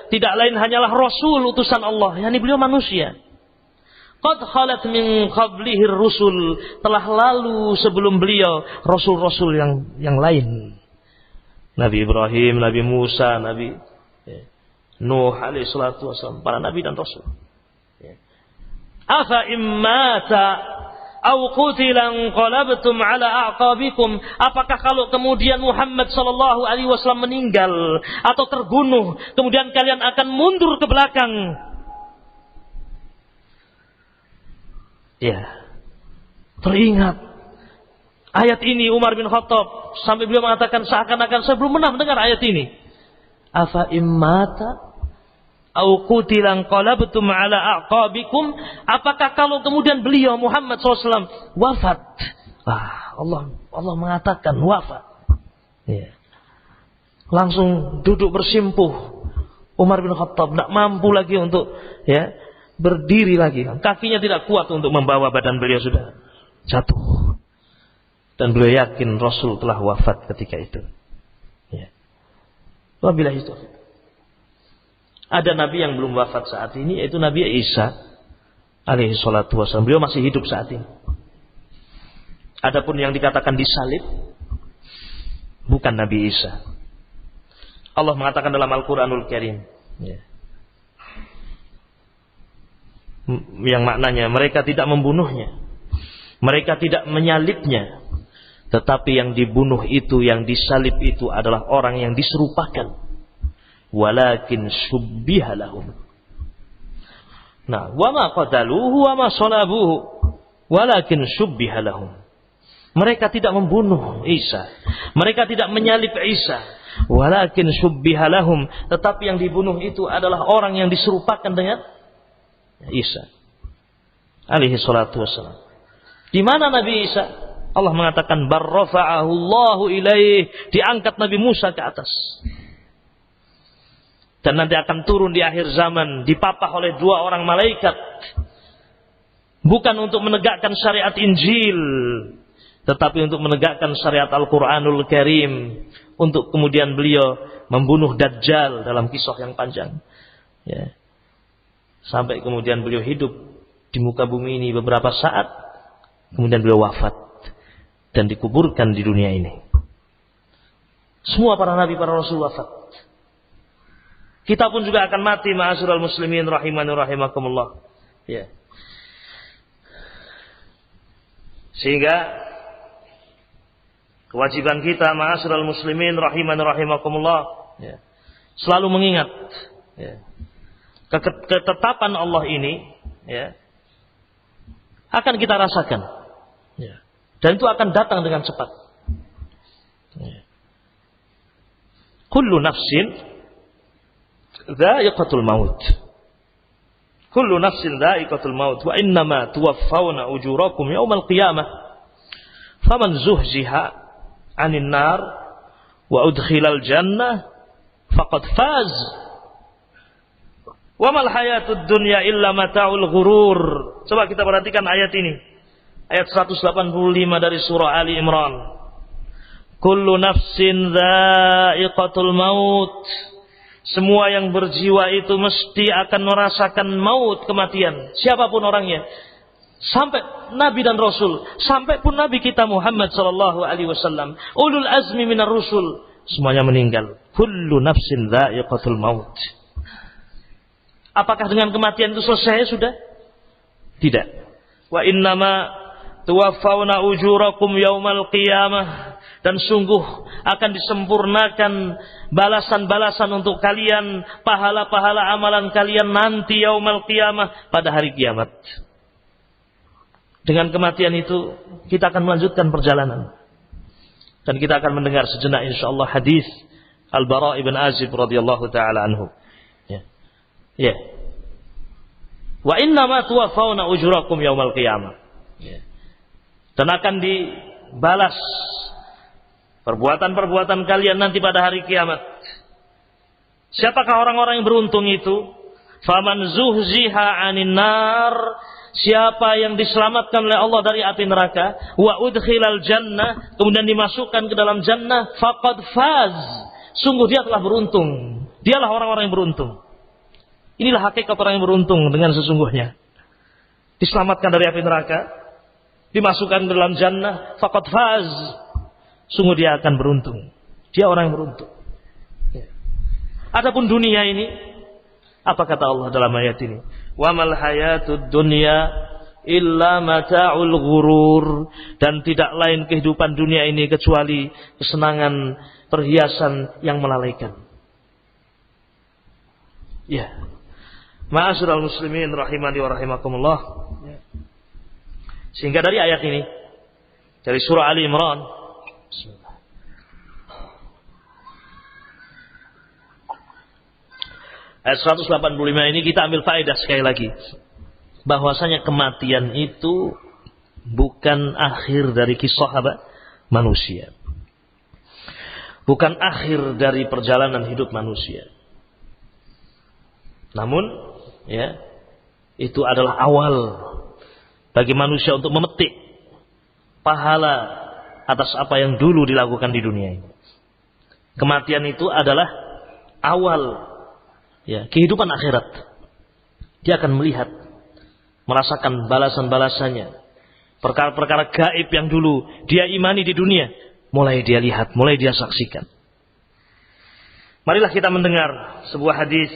B: tidak lain hanyalah rasul, utusan Allah. Yani beliau manusia. Qad khalat min qablihi rusul, telah lalu sebelum beliau rasul-rasul yang lain. Nabi Ibrahim, Nabi Musa, Nabi Nuh alaihi salatu wasallam, para nabi dan rasul. Afa immata au qutilan qalabtum ala a'qabikum, apakah kalau kemudian Muhammad sallallahu alaihi wasallam meninggal atau terbunuh, kemudian kalian akan mundur ke belakang? Ya. Teringat ayat ini Umar bin Khattab sampai beliau mengatakan seakan-akan saya belum pernah mendengar ayat ini. Afa immata au qutilan qalabtum ala a'qabikum, apakah kalau kemudian beliau Muhammad SAW wafat, Allah mengatakan wafat, ya. Langsung duduk bersimpuh Umar bin Khattab, tidak mampu lagi untuk berdiri lagi, kakinya tidak kuat untuk membawa badan beliau, sudah jatuh, dan beliau yakin Rasul telah wafat ketika itu. Wabillahi taufiq. Ada nabi yang belum wafat saat ini, yaitu Nabi Isa alaihi salatu wasallam. Beliau masih hidup saat ini. Adapun yang dikatakan disalib bukan Nabi Isa. Allah mengatakan dalam Al-Quranul Karim, yang maknanya mereka tidak membunuhnya, mereka tidak menyalibnya, tetapi yang dibunuh itu, yang disalib itu adalah orang yang diserupakan. Walakin syubbiha lahum. Nah, wa ma qataluhu wa ma salabuhu, walakin syubbiha lahum. Mereka tidak membunuh Isa, mereka tidak menyalib Isa, walakin syubbiha lahum, tetapi yang dibunuh itu adalah orang yang diserupakan dengan Isa alaihi salatu wassalam. Di mana Nabi Isa? Allah mengatakan barrafa'ahu Allahu ilaih, diangkat Nabi Musa ke atas. Dan nanti akan turun di akhir zaman, dipapah oleh 2 orang malaikat. Bukan untuk menegakkan syariat Injil, tetapi untuk menegakkan syariat Al-Quranul Karim. Untuk kemudian beliau membunuh Dajjal dalam kisah yang panjang. Ya. Sampai kemudian beliau hidup di muka bumi ini beberapa saat, kemudian beliau wafat dan dikuburkan di dunia ini. Semua para nabi, para rasul wafat. Kita pun juga akan mati, ma'asyiral muslimin rahimani rahimakumullah. Ya. Sehingga kewajiban kita, ma'asyiral muslimin rahimani rahimakumullah, selalu mengingat ketetapan Allah ini, akan kita rasakan, dan itu akan datang dengan cepat. Kullu nafsin dha'iqatul maut. Kullu nafsin dha'iqatul maut wa innama tuwaffawna ujurakum yaumal qiyamah. Faman zuhziha 'anil nar wa udkhilal jannah faqad faz. Wa mal hayatud dunya illa mata'ul ghurur. Coba kita perhatikan ayat ini. Ayat 185 dari surah Ali Imran. Kullu nafsin dha'iqatul maut. Semua yang berjiwa itu mesti akan merasakan maut, kematian. Siapapun orangnya. Sampai Nabi dan Rasul. Sampai pun Nabi kita Muhammad sallallahu alaihi wasallam. Ulul azmi minar rusul. semuanya meninggal. Kullu nafsin dha'iqatul maut. Apakah dengan kematian itu selesai sudah? Tidak. Wa innama tuwaffawna ujurakum yaumal qiyamah. Dan sungguh akan disempurnakan balasan-balasan untuk kalian, pahala-pahala amalan kalian nanti yaumal qiyamah, pada hari kiamat. Dengan kematian itu kita akan melanjutkan perjalanan. Dan kita akan mendengar sejenak insyaallah hadis Al-Bara' ibn Azib radhiyallahu taala anhu. Ya. Wa innama tuwaffawna ujurakum yaumal qiyamah. Dan akan dibalas perbuatan-perbuatan kalian nanti pada hari kiamat. Siapakah orang-orang yang beruntung itu? Faman zuhziha 'anil nar, siapa yang diselamatkan oleh Allah dari api neraka, wa udkhilal jannah, kemudian dimasukkan ke dalam jannah, faqad faz, sungguh dia telah beruntung. Dialah orang-orang yang beruntung. Inilah hakikat orang yang beruntung dengan sesungguhnya. Diselamatkan dari api neraka, dimasukkan ke dalam jannah, faqad faz, sungguh dia akan beruntung. Dia orang yang beruntung. Adapun dunia ini, apa kata Allah dalam ayat ini? Wa mal hayatud dunya illa mata'ul ghurur, dan tidak lain kehidupan dunia ini kecuali kesenangan perhiasan yang melalaikan. Ya. Ma'asyiral muslimin rahimani wa rahimakumullah. Sehingga dari ayat ini, dari surah Ali Imran, ayat 185 ini kita ambil faedah sekali lagi, bahwasanya kematian itu bukan akhir dari kisah manusia, bukan akhir dari perjalanan hidup manusia, namun ya, itu adalah awal bagi manusia untuk memetik pahala atas apa yang dulu dilakukan di dunia ini. Kematian itu adalah awal ya, kehidupan akhirat. Dia akan melihat, merasakan balasan-balasannya. Perkara-perkara gaib yang dulu dia imani di dunia, mulai dia lihat, mulai dia saksikan. Marilah kita mendengar sebuah hadis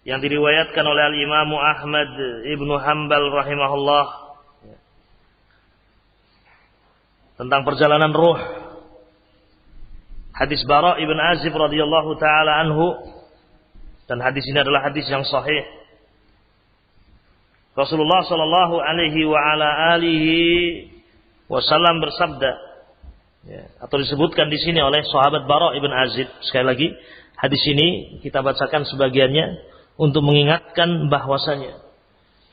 B: yang diriwayatkan oleh Al-Imam Ahmad Ibnu Hanbal rahimahullah tentang perjalanan ruh. Hadis Bara' ibn Azib radhiyallahu taala anhu, dan hadis ini adalah hadis yang sahih. Rasulullah sallallahu alaihi wa ala alihi wasallam bersabda, ya, atau disebutkan di sini oleh sahabat Bara' ibn Azib. Sekali lagi, hadis ini kita bacakan sebagiannya untuk mengingatkan bahwasanya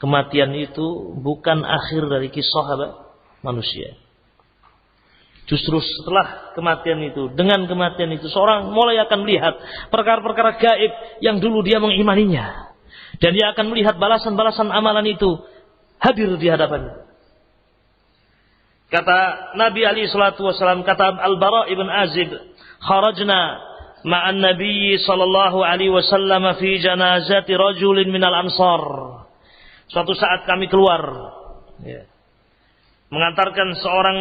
B: kematian itu bukan akhir dari kisah manusia. Justru setelah kematian itu, dengan kematian itu, seorang mulai akan melihat perkara-perkara gaib yang dulu dia mengimaninya. Dan dia akan melihat balasan-balasan amalan itu hadir di hadapannya. Kata Nabi alaihi salatu wasallam, kata Al-Bara' ibn Azib, kharajna ma'an Nabi sallallahu alaihi wasallam fi janazati rajulin minal ansar. Suatu saat kami keluar, ya, mengantarkan seorang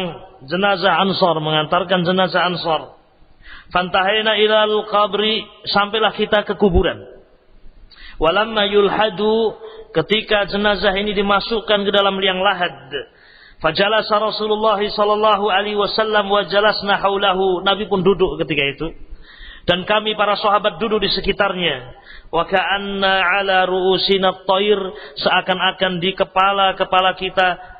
B: jenazah Ansar, mengantarkan jenazah Ansar. Fantahaina ilal qabri, sampailah kita ke kuburan. Walamma yulhadu, ketika jenazah ini dimasukkan ke dalam liang lahat, fajalasa Rasulullah sallallahu alaihi wasallam wa jalasna haulahu, Nabi pun duduk ketika itu, dan kami para sahabat duduk di sekitarnya. Wa ka'anna ala ru'usina at-tayr, seakan-akan di kepala-kepala kita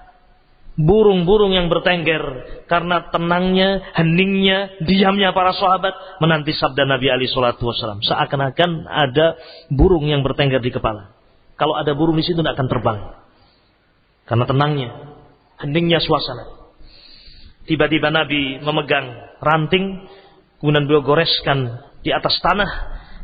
B: burung-burung yang bertengger, karena tenangnya, heningnya, diamnya para sahabat menanti sabda Nabi alaihi salatu wasallam. Seakan-akan ada burung yang bertengger di kepala. Kalau ada burung di situ tidak akan terbang, karena tenangnya, heningnya suasana. Tiba-tiba Nabi memegang ranting, kemudian beliau goreskan di atas tanah,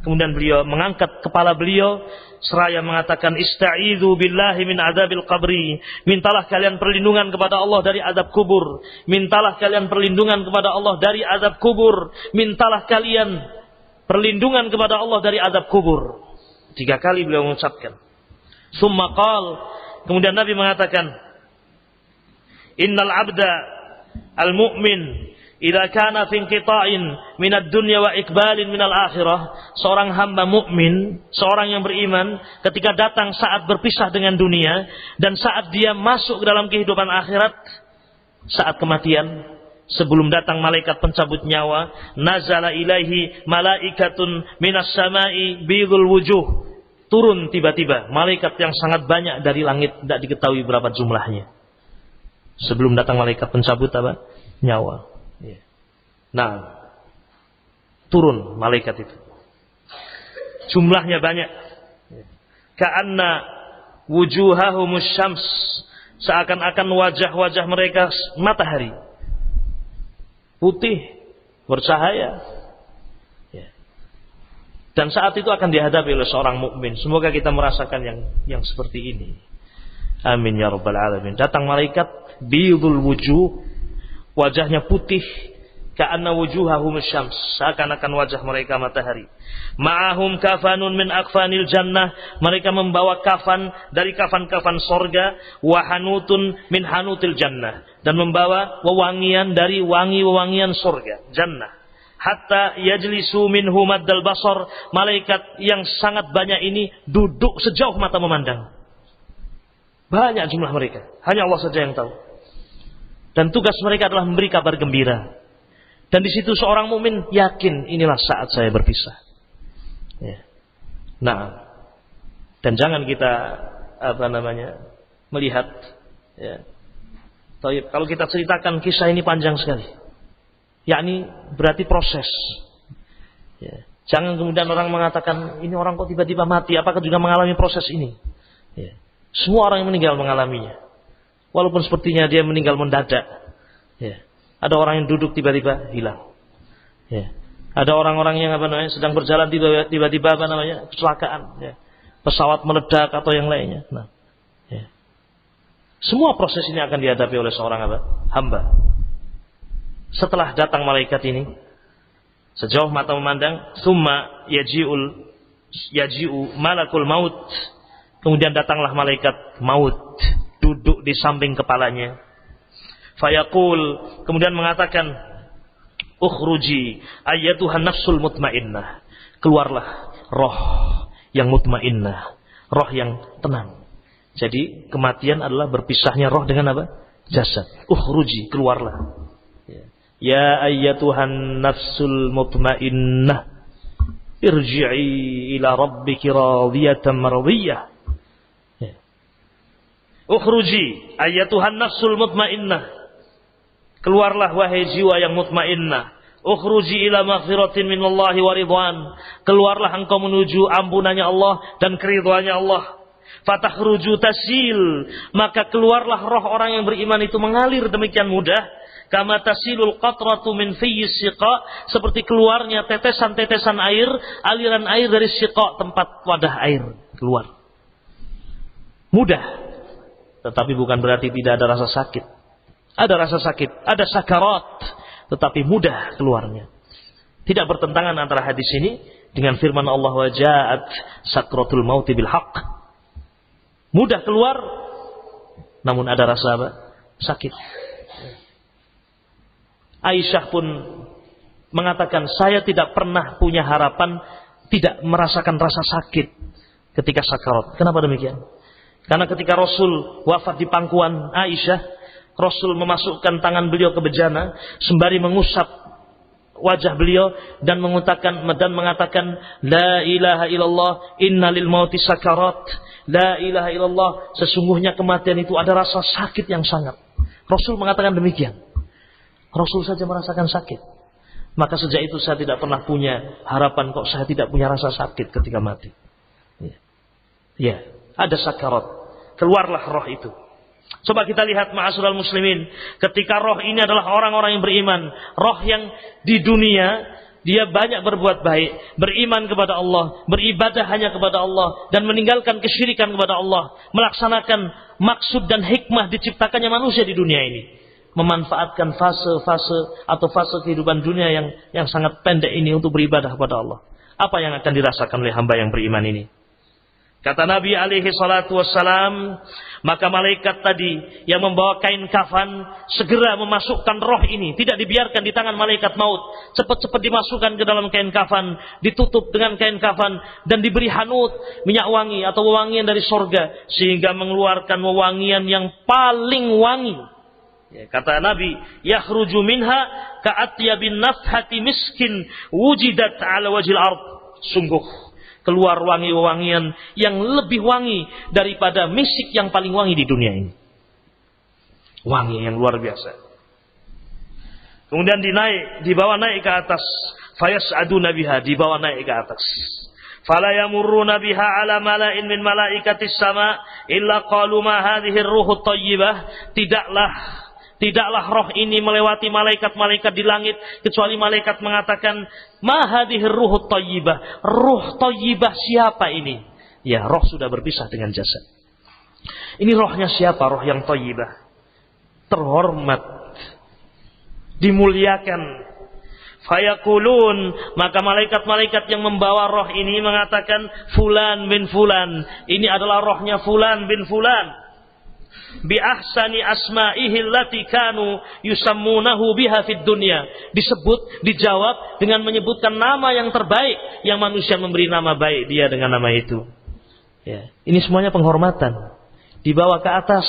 B: kemudian beliau mengangkat kepala beliau seraya mengatakan, ista'idzu billahi min adzabil qabri, mintalah kalian perlindungan kepada Allah dari azab kubur, mintalah kalian perlindungan kepada Allah dari azab kubur, mintalah kalian perlindungan kepada Allah dari azab kubur. 3 kali beliau mengucapkan. Summa qal, kemudian Nabi mengatakan, innal abda al-mu'min idza kana fi inqita'in minad dunya wa iqbalin minal akhirah, seorang hamba mukmin, seorang yang beriman ketika datang saat berpisah dengan dunia dan saat dia masuk ke dalam kehidupan akhirat, saat kematian, sebelum datang malaikat pencabut nyawa, nazala ilaihi malaikatun minas samai bidul wujuh, turun tiba-tiba malaikat yang sangat banyak dari langit, tidak diketahui berapa jumlahnya. Sebelum datang malaikat pencabut apa? Nyawa. Nah, turun malaikat itu. Jumlahnya banyak. Ka'anna wujuhahumus syams, seakan-akan wajah-wajah mereka matahari. Putih, bercahaya. Dan saat itu akan dihadapi oleh seorang mukmin. Semoga kita merasakan yang seperti ini. Amin ya rabbal alamin. Datang malaikat bidul wujuh, wajahnya putih, ka'anna wujuhahum syams, seakan-akan wajah mereka matahari. Ma'ahum kafanun min akfanil jannah, mereka membawa kafan dari kafan-kafan sorga, wa hanutun min hanutil jannah, dan membawa wewangian dari wangi-wewangian sorga, jannah. Hatta yajlisu minhu maddal basar, malaikat yang sangat banyak ini duduk sejauh mata memandang. Banyak jumlah mereka, hanya Allah saja yang tahu. Dan tugas mereka adalah memberi kabar gembira. Dan di situ seorang mukmin yakin inilah saat saya berpisah. Ya. Nah, dan jangan kita melihat. Ya. Kalau kita ceritakan kisah ini panjang sekali. Yakni berarti proses. Ya. Jangan kemudian orang mengatakan ini orang kok tiba-tiba mati. Apakah juga mengalami proses ini? Ya. Semua orang yang meninggal mengalaminya. Walaupun sepertinya dia meninggal mendadak. Ya. Ada orang yang duduk tiba-tiba hilang. Ya. Ada orang-orang yang sedang berjalan tiba-tiba kecelakaan. Ya. Pesawat meledak atau yang lainnya. Nah, ya. Semua proses ini akan dihadapi oleh seorang hamba. Setelah datang malaikat ini, sejauh mata memandang, summa yaji'u malakul maut. Kemudian datanglah malaikat maut, duduk di samping kepalanya. Fayaqul, kemudian mengatakan, ukhruji ayyatuhan nafsul mutmainnah, keluarlah roh yang mutmainnah, roh yang tenang. Jadi kematian adalah berpisahnya roh dengan jasad. Ukhruji, keluarlah. Ya ayyatuhan nafsul mutmainnah, irji'i ila rabbiki radiyatan mardiyah. Ukhruji ayyatuhan nafsul mutmainnah, keluarlah wahai jiwa yang mutmainnah. Ukhruji ila maghfiratin minallahi wa ridwan, keluarlah engkau menuju ampunannya Allah dan keridhaannya Allah. Fatakhruju tasil, maka keluarlah roh orang yang beriman itu mengalir demikian mudah. Kama tasilul qatratu min fiyis siqa, seperti keluarnya tetesan-tetesan air, aliran air dari siqa, tempat wadah air keluar. Mudah, tetapi bukan berarti tidak ada rasa sakit. Ada rasa sakit, ada sakarat, tetapi mudah keluarnya. Tidak bertentangan antara hadis ini dengan firman Allah, wa ja'at sakratul mauti bil haqq. Mudah keluar, namun ada rasa sakit. Aisyah pun mengatakan, saya tidak pernah punya harapan tidak merasakan rasa sakit ketika sakarat. Kenapa demikian? Karena ketika Rasul wafat di pangkuan Aisyah, Rasul memasukkan tangan beliau ke bejana sembari mengusap wajah beliau dan mengatakan la ilaha illallah innalil mauti sakarat, la ilaha illallah, sesungguhnya kematian itu ada rasa sakit yang sangat. Rasul mengatakan demikian. Rasul saja merasakan sakit. Maka sejak itu saya tidak pernah punya harapan kok saya tidak punya rasa sakit ketika mati. Ya, ada sakarat. Keluarlah roh itu. Coba kita lihat ma'asyiral muslimin, ketika roh ini adalah orang-orang yang beriman, roh yang di dunia dia banyak berbuat baik, beriman kepada Allah, beribadah hanya kepada Allah, dan meninggalkan kesyirikan kepada Allah, melaksanakan maksud dan hikmah diciptakannya manusia di dunia ini, memanfaatkan fase-fase atau fase kehidupan dunia yang sangat pendek ini untuk beribadah kepada Allah. Apa yang akan dirasakan oleh hamba yang beriman ini? Kata Nabi alaihi salatu wassalam, maka malaikat tadi yang membawa kain kafan segera memasukkan roh ini, tidak dibiarkan di tangan malaikat maut, cepat-cepat dimasukkan ke dalam kain kafan, ditutup dengan kain kafan dan diberi hanut, minyak wangi atau wewangian dari surga, sehingga mengeluarkan wewangian yang paling wangi. Ya, kata Nabi, yakhruju minha ka'atyabin nafhati miskin wujidat ala wajhil ard. Sungguh keluar wangi-wangian yang lebih wangi daripada misik yang paling wangi di dunia ini. Wangi yang luar biasa. Kemudian dibawa naik ke atas. Fayas'aduna biha, dibawa naik ke atas. Fala yamurruna biha ala mala'in min malaikatis sama illa qalu ma hadhihi ar-ruhut thayyibah. Tidaklah roh ini melewati malaikat-malaikat di langit kecuali malaikat mengatakan ma hadhihi ruhut thayyibah. Ruh thayyibah siapa ini? Ya, roh sudah berpisah dengan jasad. Ini rohnya siapa? Roh yang thayyibah, terhormat, dimuliakan. Fayaqulun, maka malaikat-malaikat yang membawa roh ini mengatakan fulan bin fulan. Ini adalah rohnya fulan bin fulan. Bi ahsani asma'ihi allati kanu yusammunahu biha fid dunya. Disebut, dijawab dengan menyebutkan nama yang terbaik yang manusia memberi nama baik dia dengan nama itu. Ya, ini semuanya penghormatan. Dibawa ke atas,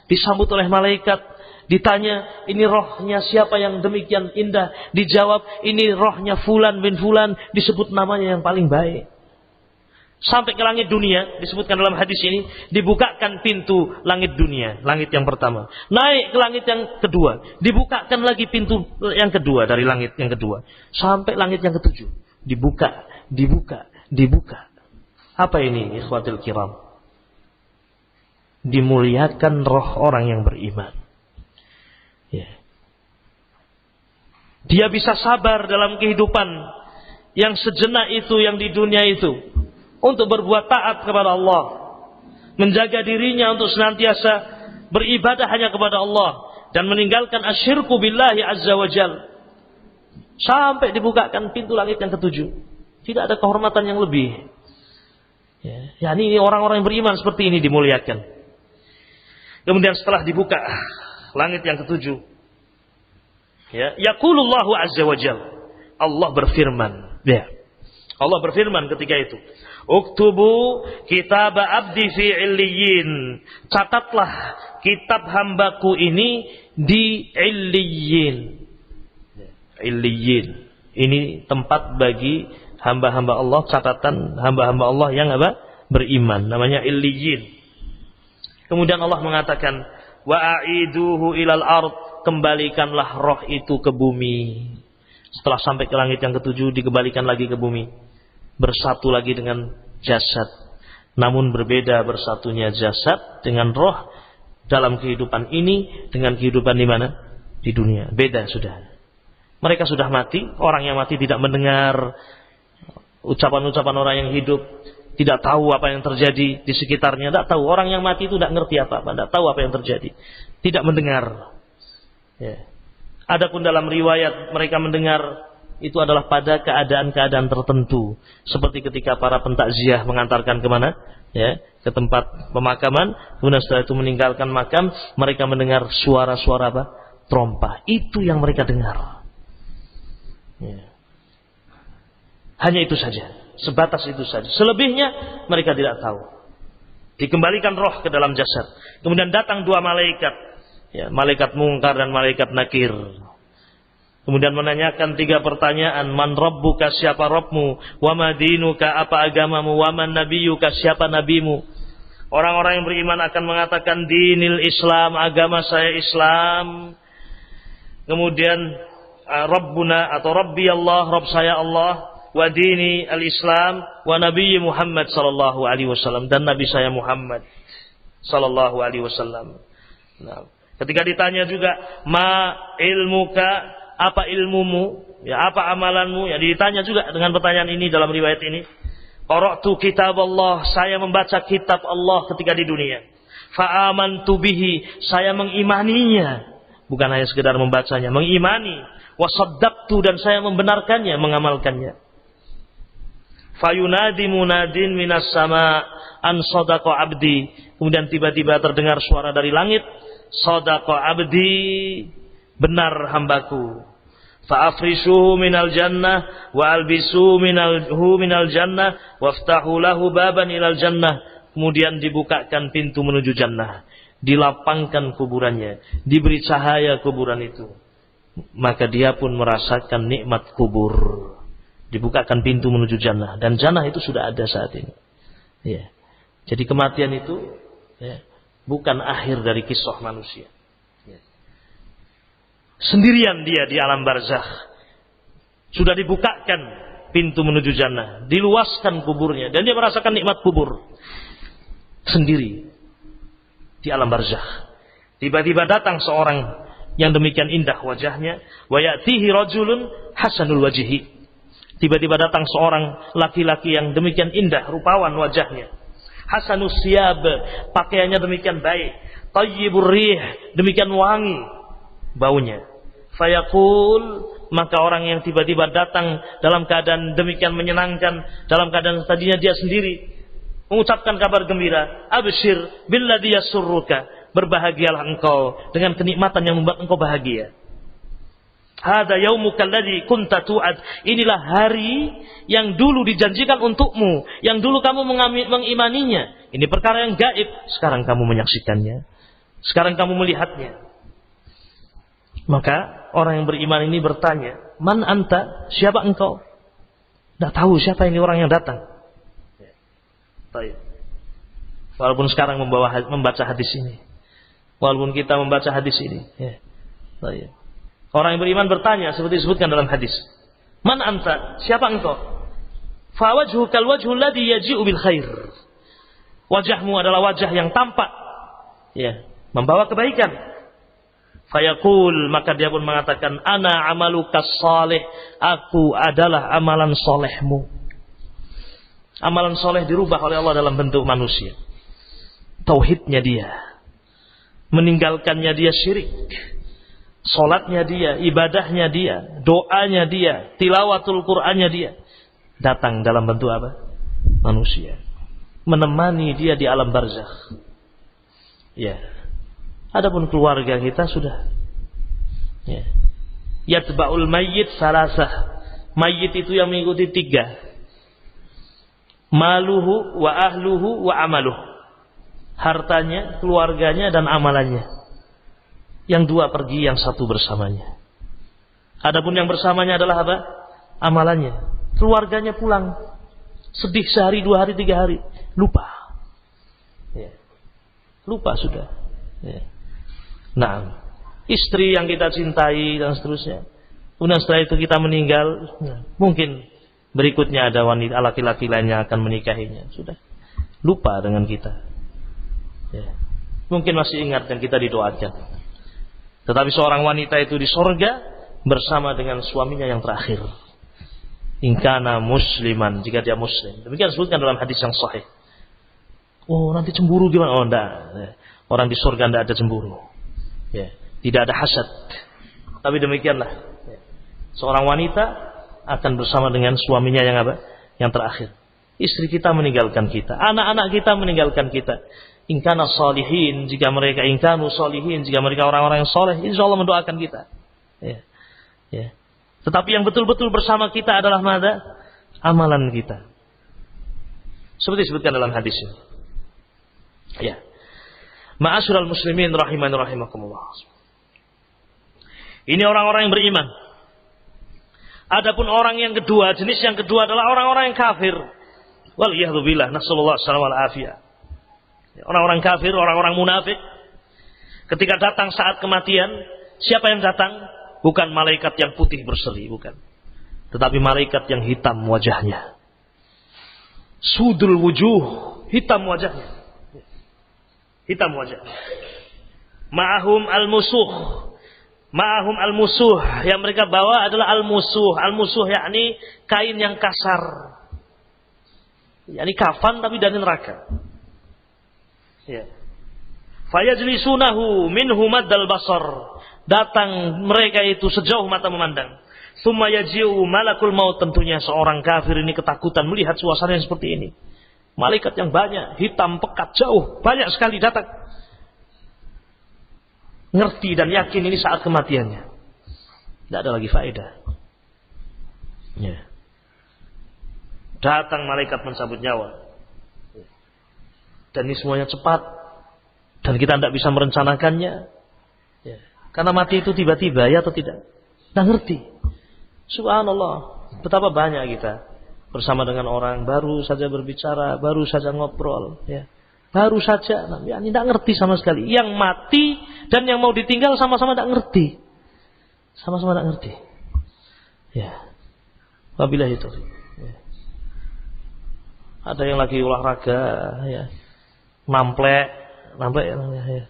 B: disambut oleh malaikat, ditanya, ini rohnya siapa yang demikian indah? Dijawab, ini rohnya fulan bin fulan, disebut namanya yang paling baik. Sampai ke langit dunia, disebutkan dalam hadis ini, dibukakan pintu langit dunia, langit yang pertama. Naik ke langit yang kedua, dibukakan lagi pintu yang kedua dari langit yang kedua. Sampai langit yang ketujuh, dibuka. Apa ini, ikhwatul kiram? Dimuliakan roh orang yang beriman. Ya. Dia bisa sabar dalam kehidupan yang sejenak itu, yang di dunia itu, untuk berbuat taat kepada Allah, menjaga dirinya untuk senantiasa beribadah hanya kepada Allah dan meninggalkan asyirku billahi azza wa jal, sampai dibukakan pintu langit yang ketujuh. Tidak ada kehormatan yang lebih. Ya, ini orang-orang yang beriman seperti ini dimuliakan. Kemudian setelah dibuka langit yang ketujuh, ya, yaqulullahu azza wa jal, Allah berfirman. Ya, Allah berfirman ketika itu, uktubu kitab abdi fi illiyin. Catatlah kitab hambaku ini di illiyin. Illiyin. Ini tempat bagi hamba-hamba Allah, catatan hamba-hamba Allah yang beriman. Namanya illiyin. Kemudian Allah mengatakan, wa a'iduhu ilal ard. Kembalikanlah roh itu ke bumi. Setelah sampai ke langit yang ketujuh, dikembalikan lagi ke bumi. Bersatu lagi dengan jasad, namun berbeda bersatunya jasad dengan roh dalam kehidupan ini dengan kehidupan di mana? Di dunia. Beda sudah. Mereka sudah mati. Orang yang mati tidak mendengar ucapan-ucapan orang yang hidup, tidak tahu apa yang terjadi di sekitarnya, tidak tahu. Orang yang mati itu tidak ngerti apa-apa, tidak tahu apa yang terjadi, tidak mendengar. Ya. Adapun dalam riwayat mereka mendengar, itu adalah pada keadaan-keadaan tertentu, seperti ketika para pentakziah mengantarkan kemana? Ya, ke tempat pemakaman. Kemudian setelah itu meninggalkan makam, mereka mendengar suara-suara apa? Trompa. Itu yang mereka dengar. Ya. Hanya itu saja, sebatas itu saja. Selebihnya mereka tidak tahu. Dikembalikan roh ke dalam jasad. Kemudian datang dua malaikat, ya, malaikat Mungkar dan malaikat Nakir. Kemudian menanyakan tiga pertanyaan. Man rabbuka, siapa Rabbmu? Wa madinuka, apa agamamu? Wa man nabiyuka, siapa nabimu? Orang-orang yang beriman akan mengatakan dinil Islam, agama saya Islam. Kemudian Rabbuna atau Rabbi Allah, Rabb saya Allah. Wa dini al-Islam, wa nabiyyi Muhammad sallallahu alaihi wasallam, dan nabi saya Muhammad sallallahu alaihi wasallam. Nah, ketika ditanya juga ma ilmuka, apa ilmumu, ya apa amalanmu, ya ditanya juga dengan pertanyaan ini dalam riwayat ini. Qara'tu kitab Allah, saya membaca kitab Allah ketika di dunia. Fa amantu bihi, saya mengimaninya, bukan hanya sekedar membacanya, mengimani. Wa saddaqtu, dan saya membenarkannya, mengamalkannya. Fayunadi munadin minas sama an sadaqa abdi. Kemudian tiba-tiba terdengar suara dari langit, sadaqa abdi, benar hambaku. Fa'afrishuhu minal jannah wa albisuhu minal jannah waftahu lahu baban ilal jannah. Kemudian dibukakan pintu menuju jannah, dilapangkan kuburannya, diberi cahaya kuburan itu. Maka dia pun merasakan nikmat kubur. Dibukakan pintu menuju jannah, dan jannah itu sudah ada saat ini. Ya. Jadi kematian itu ya, bukan akhir dari kisah manusia. Ya. Sendirian dia di alam barzakh. Sudah dibukakan pintu menuju jannah, diluaskan kuburnya, dan dia merasakan nikmat kubur. Sendiri di alam barzakh. Tiba-tiba datang seorang yang demikian indah wajahnya, wa ya'tihi rajulun hasanul wajhi. Tiba-tiba datang seorang laki-laki yang demikian indah rupawan wajahnya, hasanus siyab, pakaiannya demikian baik, tayyibur rih, demikian wangi baunya. Fayaqul, maka orang yang tiba-tiba datang dalam keadaan demikian menyenangkan, dalam keadaan tadinya dia sendiri, mengucapkan kabar gembira, abshir billadzi yasurruka, berbahagialah engkau dengan kenikmatan yang membuat engkau bahagia. Hada yaumuka alladzi kunta tu'ad, inilah hari yang dulu dijanjikan untukmu, yang dulu kamu mengimaninya. Ini perkara yang gaib, sekarang kamu menyaksikannya, sekarang kamu melihatnya. Maka orang yang beriman ini bertanya, man anta, siapa engkau? Tidak tahu siapa ini orang yang datang. Walaupun sekarang membaca hadis ini, walaupun kita membaca hadis ini, ya. Orang yang beriman bertanya seperti disebutkan dalam hadis, man anta, siapa engkau? Fa wajhukal wajhul ladzi yaji'u bil khair. Wajahmu adalah wajah yang tampak, ya, membawa kebaikan. Fayaqul, maka dia pun mengatakan, ana amalukas salih, aku adalah amalan solehmu. Amalan soleh dirubah oleh Allah dalam bentuk manusia. Tauhidnya dia, meninggalkannya dia syirik, salatnya dia, ibadahnya dia, doanya dia, tilawatul Qur'annya dia, datang dalam bentuk apa? Manusia, menemani dia di alam barzakh. Ya. Adapun keluarga kita sudah. Ya. Yatba'ul mayyit salasah. Mayyit itu yang mengikuti 3. Maluhu wa ahluhu wa amaluhu. Hartanya, keluarganya, dan amalannya. Yang 2 pergi, yang 1 bersamanya. Adapun yang bersamanya adalah apa? Amalannya. Keluarganya pulang, sedih sehari, 2 hari, 3 hari, lupa. Ya. Lupa sudah. Ya. Nah, istri yang kita cintai dan seterusnya. Kemudian setelah itu kita meninggal, mungkin berikutnya ada wanita laki-laki lainnya akan menikahinya. Sudah lupa dengan kita. Ya. Mungkin masih ingat dan kita didoakan. Tetapi seorang wanita itu di sorga bersama dengan suaminya yang terakhir. In kana musliman, jika dia muslim. Demikian disebutkan dalam hadis yang sahih. Oh, nanti cemburu gimana? Oh, enggak. Orang di surga enggak ada cemburu. Ya, tidak ada hasad. Tapi demikianlah. Ya. Seorang wanita akan bersama dengan suaminya yang apa? Yang terakhir. Istri kita meninggalkan kita, anak-anak kita meninggalkan kita. In kana shalihin, jika mereka inkanu shalihin, jika mereka orang-orang yang soleh, insyaallah mendoakan kita. Ya. Ya. Tetapi yang betul-betul bersama kita adalah mana? Amalan kita. Seperti disebutkan dalam hadis ini. Ya. Ma'asyiral muslimin rahimani rahimakumullah. Ini orang-orang yang beriman. Adapun orang yang kedua, jenis yang kedua adalah orang-orang yang kafir. Waliyahzubillah, nasallallahu alaihi wal afiyah. Orang-orang kafir, orang-orang munafik. Ketika datang saat kematian, siapa yang datang? Bukan malaikat yang putih berseri, bukan. Tetapi malaikat yang hitam wajahnya. Sudul wujuh, hitam wajahnya. Hitam wajah. Ma'ahum al-musuh. Ma'ahum al-musuh. Yang mereka bawa adalah al-musuh. Al-musuh yakni kain yang kasar. Yakni kafan tapi dari neraka. Ya. Fayajlisunahu minhu maddal basar. Datang mereka itu sejauh mata memandang. Tsumma yaji'u malakul maut, tentunya seorang kafir ini ketakutan melihat suasana yang seperti ini. Malaikat yang banyak, hitam, pekat, jauh, banyak sekali datang. Ngerti dan yakin ini saat kematiannya. Tidak ada lagi faedah. Ya. Datang malaikat mencabut nyawa. Dan ini semuanya cepat. Dan kita tidak bisa merencanakannya. Ya. Karena mati itu tiba-tiba, ya atau tidak? Tidak ngerti. Subhanallah. Betapa banyak kita bersama dengan orang, baru saja berbicara, baru saja ngobrol. Ya. Baru saja. Ya, ini tidak ngerti sama sekali. Yang mati dan yang mau ditinggal sama-sama tidak ngerti. Sama-sama tidak ngerti. Ya. Wabillahi taufiq. Ya. Ada yang lagi olahraga, ya. Namplek ya.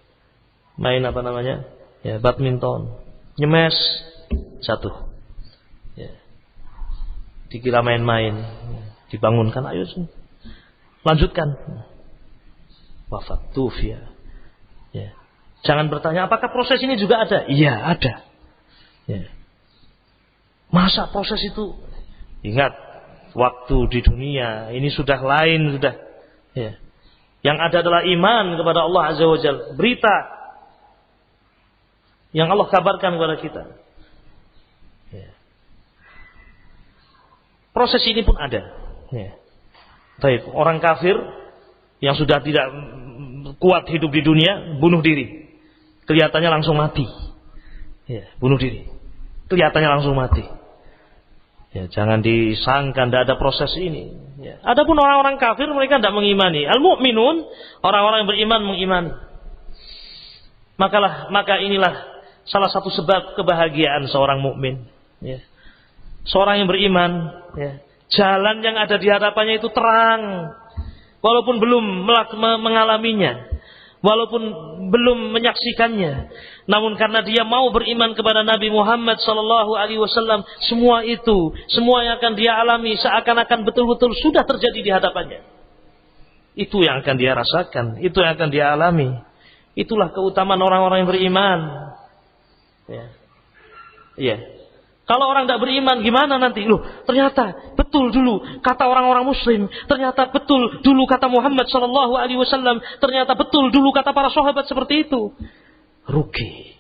B: Main apa namanya? Ya, badminton. Nyemes, jatuh. Ya. Dikira main-main, dibangunkan, ayo lanjutkan. Wafat, tufiya. Ya. Jangan bertanya apakah proses ini juga ada? Iya, ada. Ya. Masa proses itu? Ingat, waktu di dunia ini sudah lain sudah. Ya. Yang ada adalah iman kepada Allah Azza wa Jalla. Berita yang Allah kabarkan kepada kita. Ya. Proses ini pun ada. Ya. Baik, orang kafir yang sudah tidak kuat hidup di dunia, bunuh diri. Kelihatannya langsung mati. Ya, bunuh diri. Kelihatannya langsung mati. Ya, jangan disangka tidak ada proses ini. Ya. Adapun orang-orang kafir, mereka tidak mengimani. Al-mu'minun, orang-orang yang beriman mengimani. Maka inilah salah satu sebab kebahagiaan seorang mukmin. Ya. Seorang yang beriman, ya. Jalan yang ada di hadapannya itu terang, walaupun belum mengalaminya, walaupun belum menyaksikannya. Namun karena dia mau beriman kepada Nabi Muhammad SAW, semua yang akan dia alami seakan-akan betul-betul sudah terjadi di hadapannya. Itu yang akan dia rasakan, itu yang akan dia alami. Itulah keutamaan orang-orang yang beriman. Ya. Ya. Kalau orang tidak beriman, gimana nanti? Loh, ternyata betul dulu kata orang-orang Muslim, ternyata betul dulu kata Muhammad SAW, ternyata betul dulu kata para sahabat seperti itu. Rugi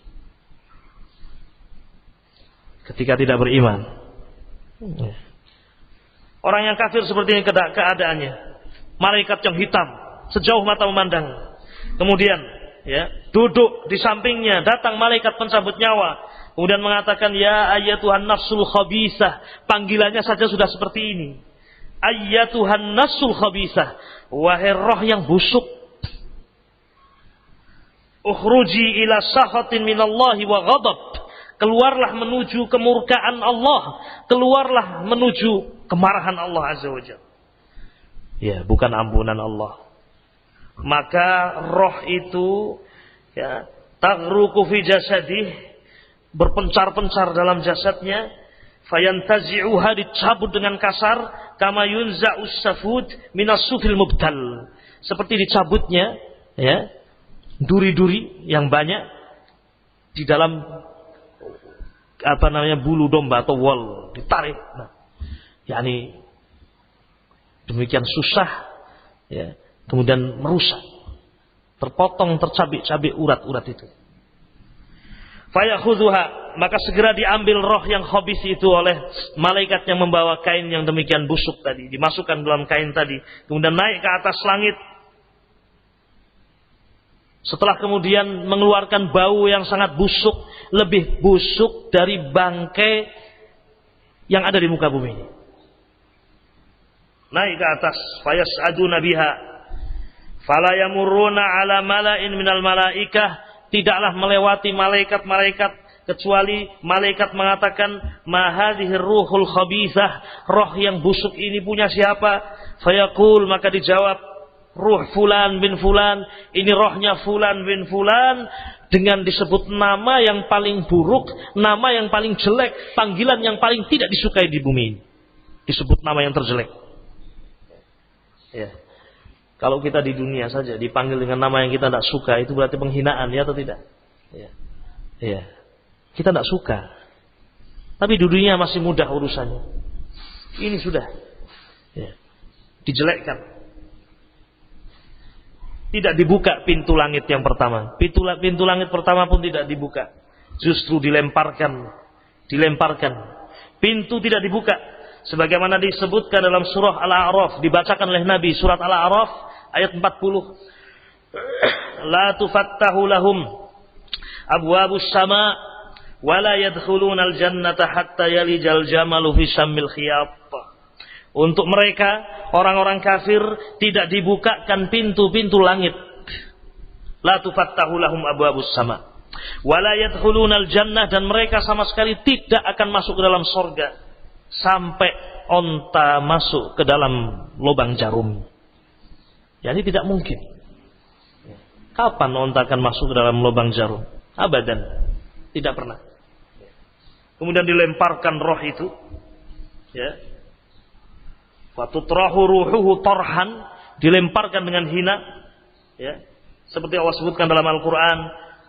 B: ketika tidak beriman. Orang yang kafir seperti ini keadaannya. Malaikat yang hitam sejauh mata memandang. Kemudian ya, duduk di sampingnya datang malaikat pencabut nyawa. Kemudian mengatakan, ya ayyatuhan nafsul khabisah. Panggilannya saja sudah seperti ini. Ayyatuhan nafsul khabisah. Wahai roh yang busuk. Ukhruji ila sakhatin minallahi wa ghadab. Keluarlah menuju kemurkaan Allah. Keluarlah menuju kemarahan Allah Azza wa Jalla. Ya, bukan ampunan Allah. Maka roh itu ya, taghruku fi jasadih, berpencar-pencar dalam jasadnya, fayantazi'uha, dicabut dengan kasar, kama yunza'us safud minas sufil mubtal, seperti dicabutnya ya duri-duri yang banyak di dalam apa namanya bulu domba atau wol, ditarik. Nah, yakni demikian susah ya, kemudian merusak, terpotong, tercabik-cabik urat-urat itu. Fayakhudhuha, maka segera diambil roh yang khabis itu oleh malaikat yang membawa kain yang demikian busuk tadi, dimasukkan dalam kain tadi, kemudian naik ke atas langit. Setelah kemudian mengeluarkan bau yang sangat busuk, lebih busuk dari bangkai yang ada di muka bumi ini. Naik ke atas, fayas'aduna biha, fala yamurruna ala mala'in minal malaikah, tidaklah melewati malaikat-malaikat kecuali malaikat mengatakan, ma hadhir ruhul khabithah, roh yang busuk ini punya siapa? Fayaqul, maka dijawab, ruh fulan bin fulan, ini rohnya fulan bin fulan, dengan disebut nama yang paling buruk, nama yang paling jelek, panggilan yang paling tidak disukai di bumi ini, disebut nama yang terjelek. Ya. Kalau kita di dunia saja dipanggil dengan nama yang kita tidak suka, itu berarti penghinaan, ya atau tidak? Ya. Ya. Kita tidak suka. Tapi di dunia masih mudah urusannya. Ini sudah dijelekkan. Tidak dibuka pintu langit yang pertama. Pintu langit pertama pun tidak dibuka. Justru dilemparkan. Pintu tidak dibuka. Sebagaimana disebutkan dalam surah Al-A'raf, dibacakan oleh Nabi, surat Al-A'raf ayat 40. La tufattahu lahum abwabus sama wa la yadkhuluna al-jannata hatta yalijal jamalu fi sammil khiyat. Untuk mereka orang-orang kafir tidak dibukakan pintu-pintu langit. La tufattahu lahum abwabus sama wa la yadkhuluna al-jannah, dan mereka sama sekali tidak akan masuk ke dalam surga sampai onta masuk ke dalam lubang jarum. Jadi tidak mungkin. Kapan onta akan masuk ke dalam lubang jarum? Abadan. Tidak pernah. Kemudian dilemparkan roh itu. Ya. Fatutrahu ruhuhu tarhan. Dilemparkan dengan hina. Ya. Seperti Allah sebutkan dalam Al-Quran.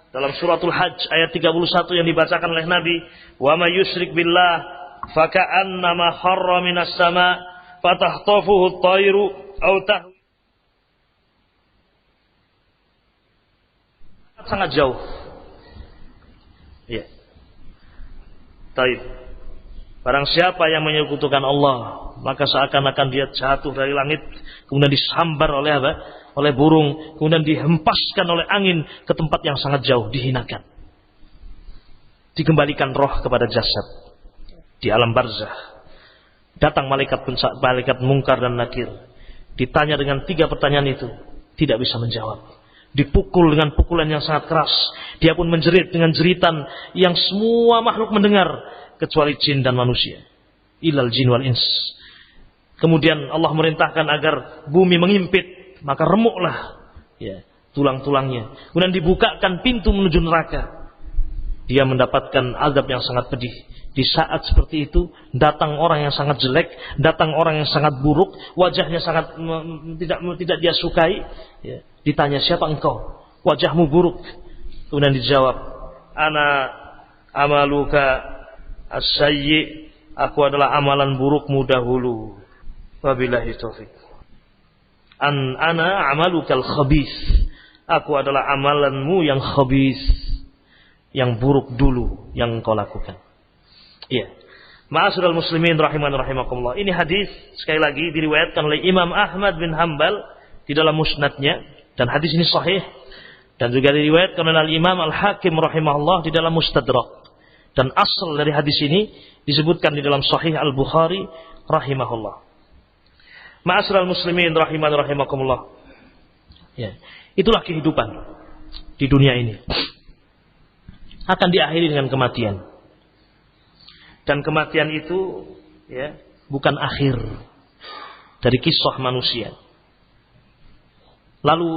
B: Dalam suratul Hajj ayat 31 yang dibacakan oleh Nabi. Wa may yusyrik billah faka'annama kharra minas sama fatahtafuhu at-tayru aw tahwi. Sangat jauh. Ya. Taib. Barang siapa yang menyekutukan Allah, maka seakan-akan dia jatuh dari langit, kemudian disambar oleh apa? Oleh burung, kemudian dihempaskan oleh angin ke tempat yang sangat jauh, dihinakan. Dikembalikan roh kepada jasad di alam barzakh. Datang malaikat Munkar dan Nakir. Ditanya dengan 3 pertanyaan itu, tidak bisa menjawab. Dipukul dengan pukulan yang sangat keras. Dia pun menjerit dengan jeritan yang semua makhluk mendengar kecuali jin dan manusia. Ilal jin wal ins. Kemudian Allah merintahkan agar bumi mengimpit, maka remuklah tulang-tulangnya. Kemudian dibukakan pintu menuju neraka. Dia mendapatkan azab yang sangat pedih. Di saat seperti itu datang orang yang sangat jelek, datang orang yang sangat buruk, wajahnya sangat tidak dia sukai. Ya. Ditanya, siapa engkau? Wajahmu buruk. Kemudian dijawab, ana amaluka as-sayyi, aku adalah amalan burukmu dahulu. Wabillahi taufik. Ana amalukal khabith, aku adalah amalanmu yang khabith, yang buruk dulu yang engkau lakukan. Iya. Ma'asyiral muslimin rahiman rahimakumullah. Ini hadis sekali lagi diriwayatkan oleh Imam Ahmad bin Hanbal di dalam musnadnya, dan hadis ini sahih, dan juga diriwayatkan oleh Imam Al-Hakim rahimahullah di dalam Mustadrak. Dan asal dari hadis ini disebutkan di dalam Sahih Al-Bukhari rahimahullah. Ma'asyiral muslimin rahiman rahimakumullah. Ya. Itulah kehidupan di dunia ini. Akan diakhiri dengan kematian. Dan kematian itu bukan akhir dari kisah manusia. Lalu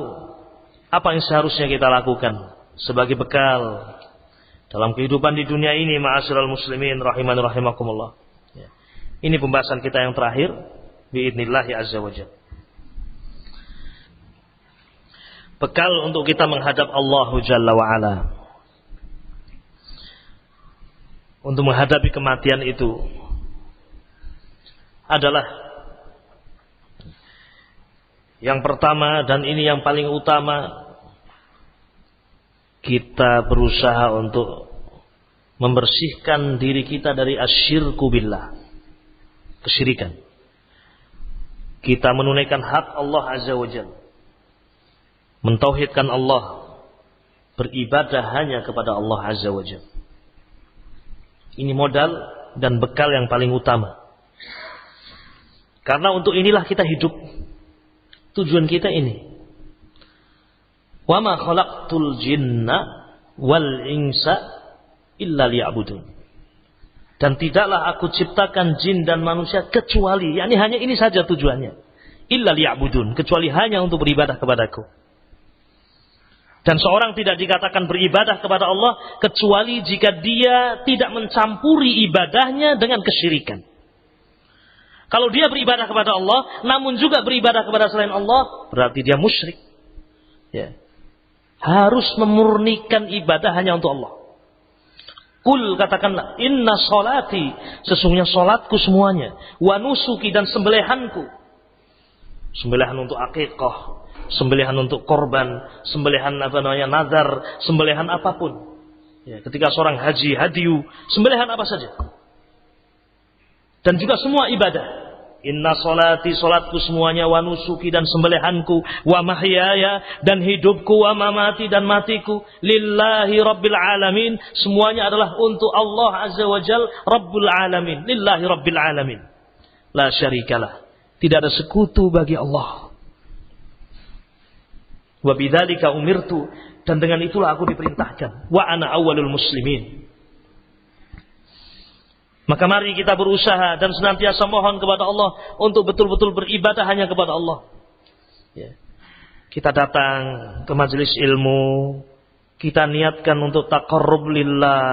B: apa yang seharusnya kita lakukan sebagai bekal dalam kehidupan di dunia ini, ma'asyiral muslimin rahiman rahimakumullah. Ini pembahasan kita yang terakhir biidznillah azza wajalla. Bekal untuk kita menghadap Allah Jalla wa Ala. Untuk menghadapi kematian itu adalah yang pertama, dan ini yang paling utama, kita berusaha untuk membersihkan diri kita dari asyirku billah, kesyirikan. Kita menunaikan hak Allah Azza wa Jalla, mentauhidkan Allah, beribadah hanya kepada Allah Azza wa Jalla. Ini modal dan bekal yang paling utama. Karena untuk inilah kita hidup. Tujuan kita ini. Wa ma khalaqtul jinna wal insa illa liya'budun. Dan tidaklah aku ciptakan jin dan manusia kecuali, yakni hanya ini saja tujuannya. Illa liya'budun, kecuali hanya untuk beribadah kepadaku. Dan seorang tidak dikatakan beribadah kepada Allah kecuali jika dia tidak mencampuri ibadahnya dengan kesyirikan. Kalau dia beribadah kepada Allah, namun juga beribadah kepada selain Allah, berarti dia musyrik. Ya. Harus memurnikan ibadah hanya untuk Allah. Kul, katakanlah, inna salati, sesungguhnya salatku semuanya, wa nusuki, dan sembelihanku. Sembelihan untuk akikah, sembelihan untuk korban, sembelihan nazar, sembelihan apapun. Ya, ketika seorang haji, hadiyu, sembelihan apa saja. Dan juga semua ibadah. Inna salati, salatku semuanya, wa nusuki, dan sembelihanku, wa mahyaya, dan hidupku, wa mamati, dan matiku, lillahi rabbil alamin, semuanya adalah untuk Allah azza wa jal, rabbul alamin, lillahi rabbil alamin, la syarikalah, tidak ada sekutu bagi Allah. Wa bidzalika umirtu, dan dengan itulah aku diperintahkan, wa ana awwalul muslimin. Maka mari kita berusaha dan senantiasa mohon kepada Allah untuk betul-betul beribadah hanya kepada Allah. Ya. Kita datang ke majelis ilmu, kita niatkan untuk taqarrub lillah,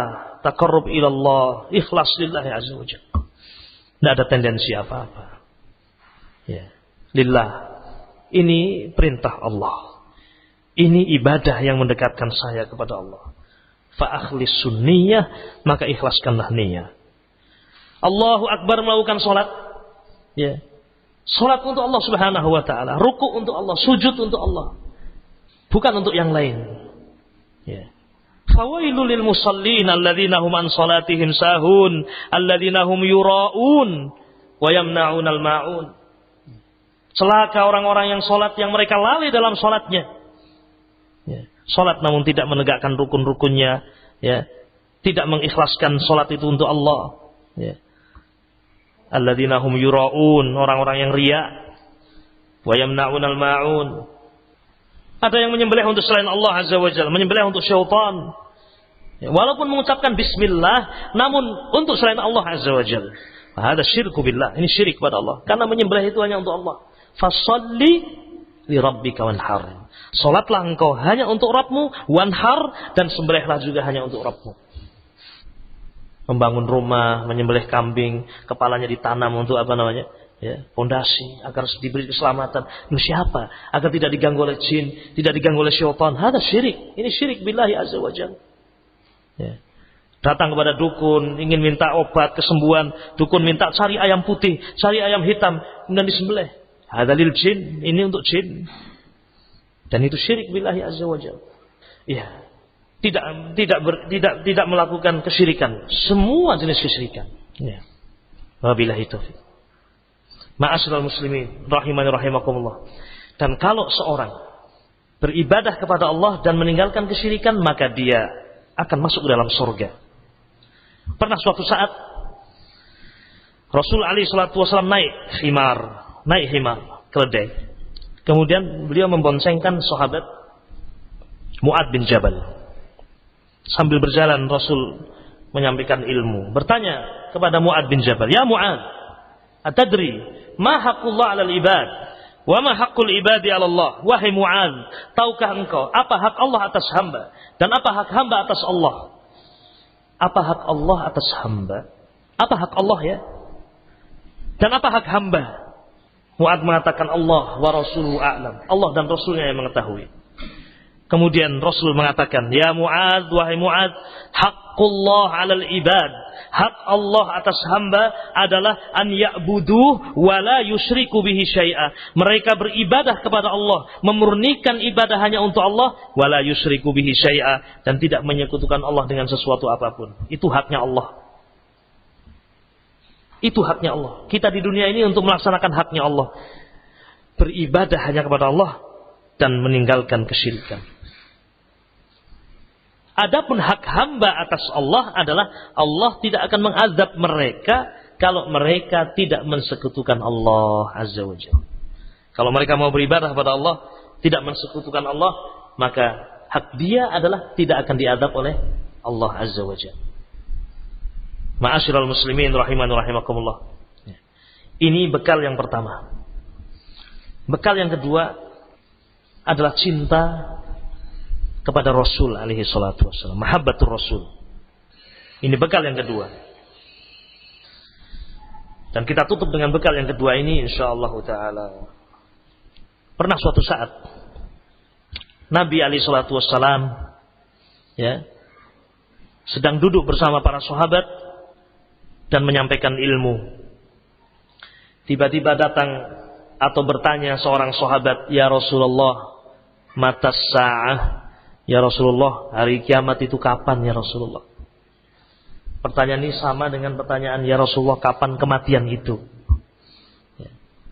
B: taqarrub ilallah, ikhlas lillahi azza wa jalla. Tidak ada tendensi apa-apa. Ya. Lillah. Ini perintah Allah. Ini ibadah yang mendekatkan saya kepada Allah. Fa akhlis sunniyah, maka ikhlaskanlah niat. Allahu Akbar, melakukan sholat, ya, sholat untuk Allah Subhanahu Wa Taala, ruku untuk Allah, sujud untuk Allah, bukan untuk yang lain. Ya. Fawailul lil musallin alladzina hum an salatihim sahun, alladzina hum yura'un wa yamna'unal ma'un. Celaka orang-orang yang sholat yang mereka lalai dalam sholatnya. Ya. Sholat namun tidak menegakkan rukun-rukunnya, ya, tidak mengikhlaskan sholat itu untuk Allah. Ya. Alladzina hum yura'un, orang-orang yang riya, wa yamna'unal ma'un. Ada yang menyembelih untuk selain Allah azza wa jalla, menyembelih untuk syaitan. Ya, walaupun mengucapkan bismillah, namun untuk selain Allah azza wa jalla. Hada syirku billah, ini syirik kepada Allah. Karena menyembelih itu hanya untuk Allah. Fasalli li rabbika wanhar. Salatlah engkau hanya untuk Rabbmu, wanhar, dan sembelihlah juga hanya untuk Rabbmu. Membangun rumah, menyembelih kambing, kepalanya ditanam untuk apa namanya? Ya, fondasi agar diberi keselamatan. Ini siapa? Agar tidak diganggu oleh jin, tidak diganggu oleh syaitan. Hada syirik. Ini syirik billahi azza wa jalla. Ya. Datang kepada dukun, ingin minta obat kesembuhan, dukun minta cari ayam putih, cari ayam hitam, kemudian disembelih. Hada lil jin, ini untuk jin. Dan itu syirik billahi azza wa jalla. Iya. Tidak melakukan kesyirikan, semua jenis kesyirikan. Ya. Wabillahi taufiq. Ma'asyiral muslimin rahimani rahimakumullah. Dan kalau seorang beribadah kepada Allah dan meninggalkan kesyirikan, maka dia akan masuk ke dalam surga. Pernah suatu saat Rasul alaihi salatu wasallam naik himar, keledai. Kemudian beliau memboncengkan sahabat Mu'ad bin Jabal. Sambil berjalan Rasul menyampaikan ilmu. Bertanya kepada Mu'ad bin Jabal, "Ya Mu'ad, atadri ma haqqullah 'alal ibad wa ma haqqul ibadi 'ala Allah?" Wahai Mu'ad, tahukah engkau apa hak Allah atas hamba dan apa hak hamba atas Allah? Apa hak Allah atas hamba? Apa hak Allah, ya? Dan apa hak hamba? Mu'ad mengatakan Allah wa rasuluhu a'lam. Allah dan Rasulnya yang mengetahui. Kemudian Rasul mengatakan, "Ya Mu'ad, wahai Mu'ad, haqqullah 'alal ibad." Hak Allah atas hamba adalah an ya'buduh wa la yusyriku bihi syai'a. Mereka beribadah kepada Allah, memurnikan ibadah hanya untuk Allah, wa la yusyriku bihi syai'a, dan tidak menyekutukan Allah dengan sesuatu apapun. Itu haknya Allah. Itu haknya Allah. Kita di dunia ini untuk melaksanakan haknya Allah. Beribadah hanya kepada Allah dan meninggalkan kesyirikan. Adapun hak hamba atas Allah adalah Allah tidak akan mengazab mereka kalau mereka tidak mensekutukan Allah azza wa jalla. Kalau mereka mau beribadah kepada Allah, tidak mensekutukan Allah, maka hak dia adalah tidak akan diazab oleh Allah azza wa jalla. Ma'asyiral muslimin rahimani rahimakumullah. Ini bekal yang pertama. Bekal yang kedua adalah cinta kepada Rasul alaihi salatu wassalam, mahabbatur Rasul. Ini bekal yang kedua. Dan kita tutup dengan bekal yang kedua ini insyaallah taala. Pernah suatu saat Nabi alaihi salatu wassalam, ya, sedang duduk bersama para sahabat dan menyampaikan ilmu. Tiba-tiba datang atau bertanya seorang sahabat, "Ya Rasulullah, matas sa'ah?" Ya Rasulullah, hari kiamat itu kapan ya Rasulullah? Pertanyaan ini sama dengan pertanyaan, "Ya Rasulullah, kapan kematian itu?"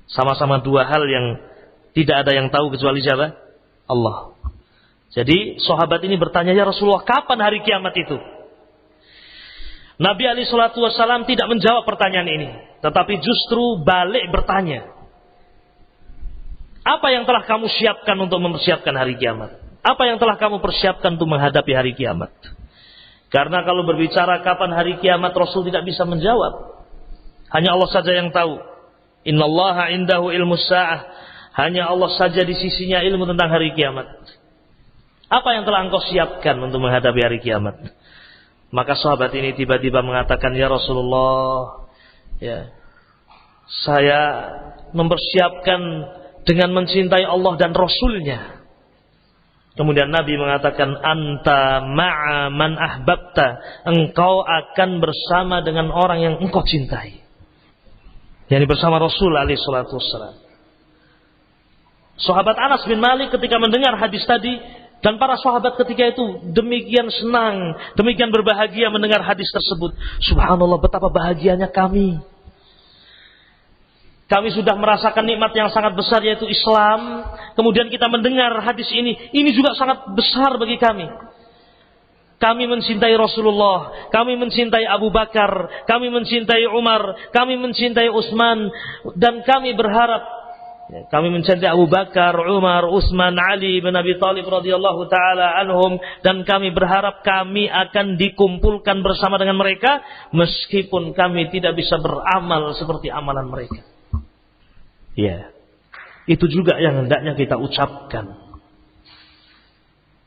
B: Sama-sama dua hal yang tidak ada yang tahu kecuali siapa? Allah. Jadi sahabat ini bertanya, "Ya Rasulullah, kapan hari kiamat itu?" Nabi SAW tidak menjawab pertanyaan ini, tetapi justru balik bertanya, "Apa yang telah kamu siapkan untuk mempersiapkan hari kiamat? Apa yang telah kamu persiapkan untuk menghadapi hari kiamat?" Karena kalau berbicara kapan hari kiamat, Rasul tidak bisa menjawab. Hanya Allah saja yang tahu. Innallaha indahu ilmus sa'ah. Hanya Allah saja di sisinya ilmu tentang hari kiamat. Apa yang telah engkau siapkan untuk menghadapi hari kiamat? Maka sahabat ini tiba-tiba mengatakan, "Ya Rasulullah, ya, saya mempersiapkan dengan mencintai Allah dan Rasulnya." Kemudian Nabi mengatakan, "Anta ma'a man ahbabta." Engkau akan bersama dengan orang yang engkau cintai. Yani bersama Rasul alaihi salatu wassalam. Sahabat Anas bin Malik ketika mendengar hadis tadi, dan para sahabat ketika itu demikian senang, demikian berbahagia mendengar hadis tersebut. Subhanallah, betapa bahagianya kami. Kami sudah merasakan nikmat yang sangat besar, yaitu Islam. Kemudian kita mendengar hadis ini juga sangat besar bagi kami. Kami mencintai Rasulullah, kami mencintai Abu Bakar, kami mencintai Umar, kami mencintai Utsman, dan kami berharap, kami mencintai Abu Bakar, Umar, Utsman, Ali bin Abi Thalib radhiyallahu taala anhum, dan kami berharap kami akan dikumpulkan bersama dengan mereka meskipun kami tidak bisa beramal seperti amalan mereka. Ya. Itu juga yang hendaknya kita ucapkan.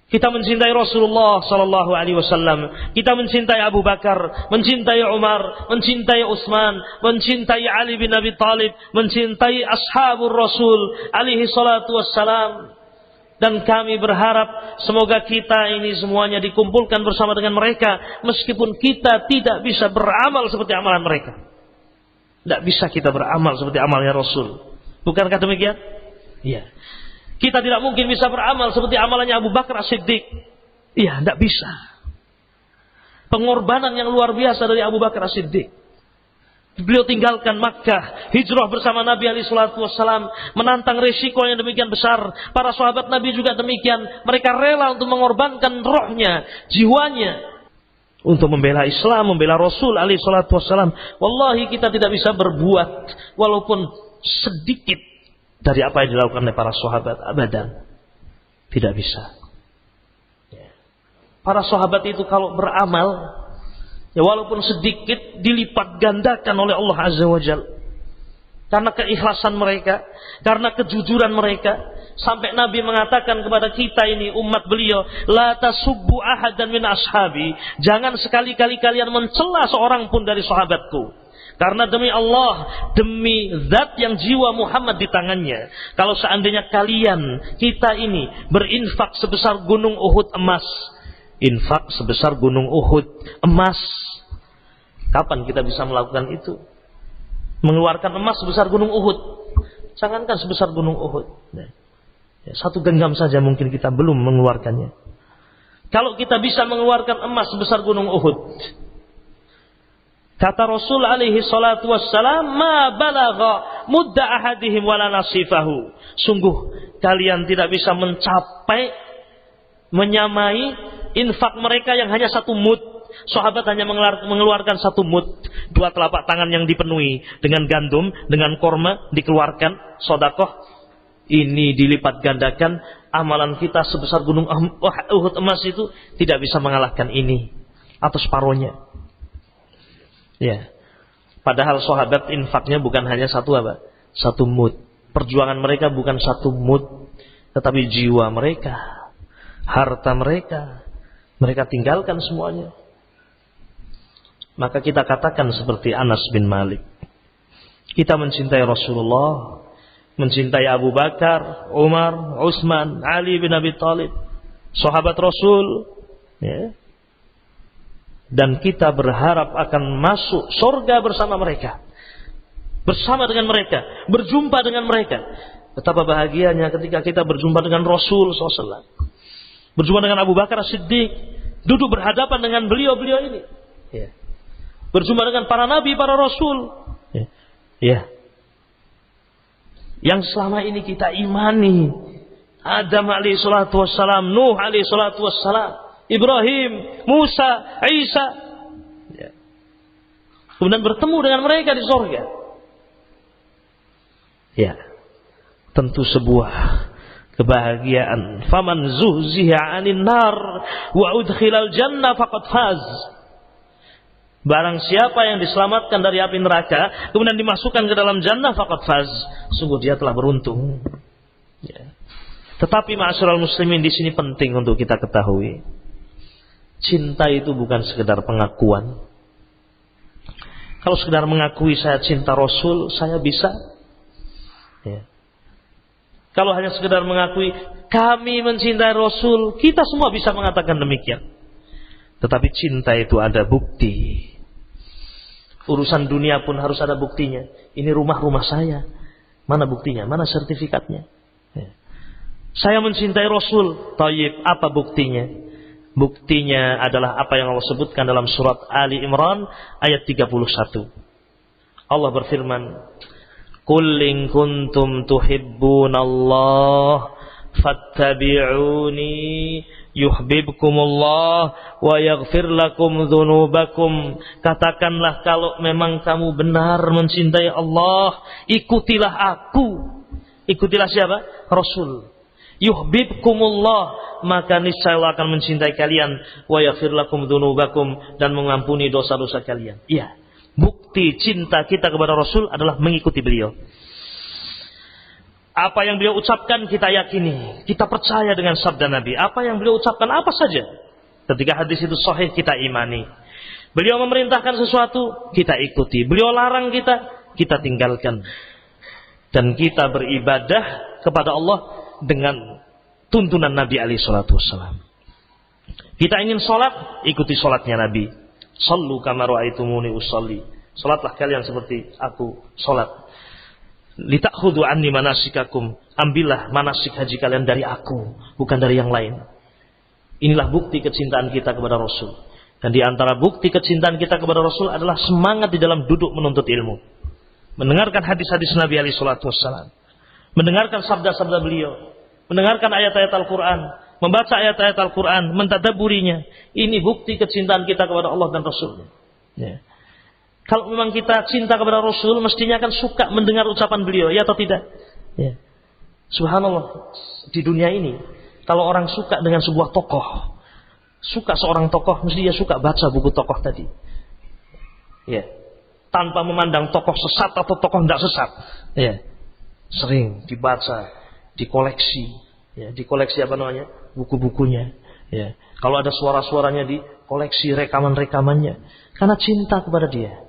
B: Kita mencintai Rasulullah sallallahu alaihi wasallam, kita mencintai Abu Bakar, mencintai Umar, mencintai Utsman, mencintai Ali bin Abi Thalib, mencintai ashabur Rasul alaihi salatu wassalam, dan kami berharap semoga kita ini semuanya dikumpulkan bersama dengan mereka meskipun kita tidak bisa beramal seperti amalan mereka. Tidak bisa kita beramal seperti amalnya Rasul. Bukankah demikian? Iya. Kita tidak mungkin bisa beramal seperti amalannya Abu Bakar As-Siddiq. Iya, tidak bisa. Pengorbanan yang luar biasa dari Abu Bakar As-Siddiq. Beliau tinggalkan Makkah, hijrah bersama Nabi SAW, menantang resiko yang demikian besar. Para sahabat Nabi juga demikian. Mereka rela untuk mengorbankan rohnya, jiwanya, untuk membela Islam, membela Rasul SAW. Wallahi kita tidak bisa berbuat walaupun sedikit dari apa yang dilakukan oleh para sahabat, abadan. Tidak bisa. Para sahabat itu kalau beramal, ya walaupun sedikit, dilipat gandakan oleh Allah Azza wa Jalla. Karena keikhlasan mereka, karena kejujuran mereka, sampai Nabi mengatakan kepada kita ini umat beliau, "La tasubbu ahadan min ashabi." Jangan sekali-kali kalian mencela seorang pun dari sahabatku. Karena demi Allah, demi zat yang jiwa Muhammad di tangannya, kalau seandainya kalian, kita ini berinfak sebesar gunung Uhud emas, infak sebesar gunung Uhud emas, kapan kita bisa melakukan itu? Mengeluarkan emas sebesar gunung Uhud, jangankan sebesar gunung Uhud, satu genggam saja mungkin kita belum mengeluarkannya. Kalau kita bisa mengeluarkan emas sebesar gunung Uhud, kata Rasul alaihi salatu wassalam, "Ma balagha mudda ahadihim wala nasifahu." Sungguh kalian tidak bisa mencapai, menyamai infak mereka yang hanya satu mud. Sahabat hanya mengeluarkan satu mud, 2 telapak tangan yang dipenuhi dengan gandum, dengan korma dikeluarkan sedekah. Ini dilipat gandakan, amalan kita sebesar gunung Uhud emas itu tidak bisa mengalahkan ini atau separuhnya. Ya. Padahal sahabat infaknya bukan hanya satu apa? Satu mud. Perjuangan mereka bukan satu mud, tetapi jiwa mereka, harta mereka, mereka tinggalkan semuanya. Maka kita katakan seperti Anas bin Malik. Kita mencintai Rasulullah, mencintai Abu Bakar, Umar, Utsman, Ali bin Abi Thalib, sahabat Rasul, ya. dan kita berharap akan masuk surga bersama mereka, bersama dengan mereka, berjumpa dengan mereka. Betapa bahagianya ketika kita berjumpa dengan Rasul SAW, berjumpa dengan Abu Bakar As-Siddiq, duduk berhadapan dengan beliau-beliau ini, ya. Berjumpa dengan para nabi, para rasul, ya. Ya. Yang selama ini kita imani, Adam alaihi salatu wassalam, Nuh alaihi salatu wassalam, Ibrahim, Musa, Isa, ya. Kemudian bertemu dengan mereka di surga. Ya, tentu sebuah kebahagiaan. Faman zuhziha 'anil nar wa udkhilal jannah faqad faz. Barang siapa yang diselamatkan dari api neraka kemudian dimasukkan ke dalam jannah, faqad faz, sungguh dia telah beruntung. Ya. Tetapi ma'asyiral muslimin, di sini penting untuk kita ketahui, cinta itu bukan sekedar pengakuan. Kalau sekedar mengakui saya cinta Rasul, saya bisa. Ya. Kalau hanya sekedar mengakui kami mencintai Rasul, kita semua bisa mengatakan demikian. Tetapi cinta itu ada bukti. Urusan dunia pun harus ada buktinya. Ini rumah saya. Mana buktinya? Mana sertifikatnya? Ya. Saya mencintai Rasul. Tayyib, apa buktinya? Buktinya adalah apa yang Allah sebutkan dalam surat Ali Imran ayat 31. Allah berfirman, "Qul in kuntum tuhibbunallah fattabi'uni yuhibbukumullah wa yaghfir lakum dzunubakum." Katakanlah, kalau memang kamu benar mencintai Allah, ikutilah aku. Ikutilah siapa? Rasul. Yuhibbukumullah, maka niscaya Allah akan mencintai kalian, wa yaghfir lakum dzunubakum, dan mengampuni dosa-dosa kalian. Iya, bukti cinta kita kepada Rasul adalah mengikuti beliau. Apa yang beliau ucapkan kita yakini, kita percaya dengan sabda Nabi. Apa yang beliau ucapkan apa saja, ketika hadis itu sahih, kita imani. Beliau memerintahkan sesuatu, kita ikuti. Beliau larang kita tinggalkan. Dan kita beribadah kepada Allah dengan tuntunan Nabi alaihi salatu wassalam. Kita ingin sholat, ikuti sholatnya Nabi. Sallu kama ra'aitumuni usalli. Sholatlah kalian seperti aku sholat. Litakhudhu anni manasikakum. Ambillah manasik haji kalian dari aku, bukan dari yang lain. Inilah bukti kecintaan kita kepada Rasul. Dan di antara bukti kecintaan kita kepada Rasul adalah semangat di dalam duduk menuntut ilmu. Mendengarkan hadis-hadis Nabi alaihi salatu wassalam. Mendengarkan sabda-sabda beliau. Mendengarkan ayat-ayat Al-Quran. Membaca ayat-ayat Al-Quran. Mentadabburinya. Ini bukti kecintaan kita kepada Allah dan Rasulnya. Ya. Kalau memang kita cinta kepada Rasul, mestinya akan suka mendengar ucapan beliau, ya atau tidak? Ya. Subhanallah, di dunia ini, kalau orang suka dengan sebuah tokoh, suka seorang tokoh, mesti dia suka baca buku tokoh tadi. Ya. Tanpa memandang tokoh sesat atau tokoh tidak sesat. Ya. Sering dibaca, dikoleksi. Ya. Dikoleksi apa namanya? Buku-bukunya. Ya. Kalau ada suara-suaranya, dikoleksi rekaman-rekamannya. Karena cinta kepada dia.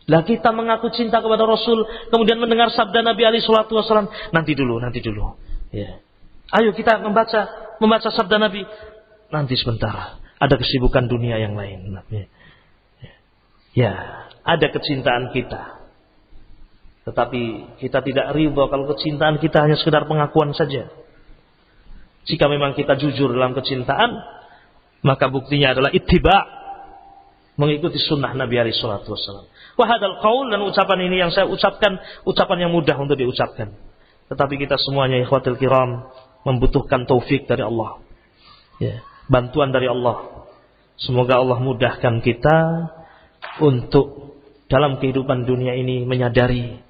B: Lah kita mengaku cinta kepada Rasul, kemudian mendengar sabda Nabi alaihi salatu wasallam, nanti dulu. Ya. Ayo kita membaca sabda Nabi. Nanti sebentar, ada kesibukan dunia yang lain. Ya, ada kecintaan kita. Tetapi kita tidak ridha kalau kecintaan kita hanya sekedar pengakuan saja. Jika memang kita jujur dalam kecintaan, maka buktinya adalah ittiba', mengikuti sunnah Nabi alaihi salatu wasallam. Wa hadzal qaul, dan ucapan ini yang saya ucapkan, ucapan yang mudah untuk diucapkan. Tetapi kita semuanya ikhwatul kiram membutuhkan taufik dari Allah. Ya, bantuan dari Allah. Semoga Allah mudahkan kita untuk dalam kehidupan dunia ini menyadari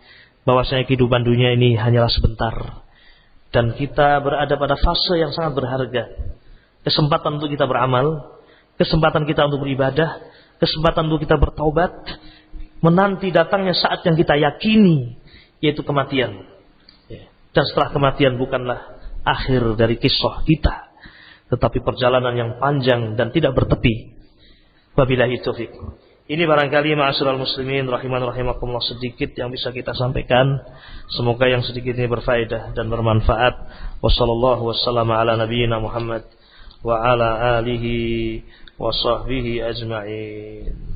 B: bahwasanya kehidupan dunia ini hanyalah sebentar. Dan kita berada pada fase yang sangat berharga. Kesempatan untuk kita beramal, kesempatan kita untuk beribadah, kesempatan untuk kita bertaubat, menanti datangnya saat yang kita yakini, yaitu kematian. Dan setelah kematian bukanlah akhir dari kisah kita, tetapi perjalanan yang panjang dan tidak bertepi. Wabillahi taufiq. Ini barangkali ma'asyiral muslimin rahiman rahimakumullah sedikit yang bisa kita sampaikan. Semoga yang sedikit ini berfaedah dan bermanfaat. Wassallallahu wassalamu ala nabiyyina Muhammad wa ala alihi wa sahbihi ajma'in.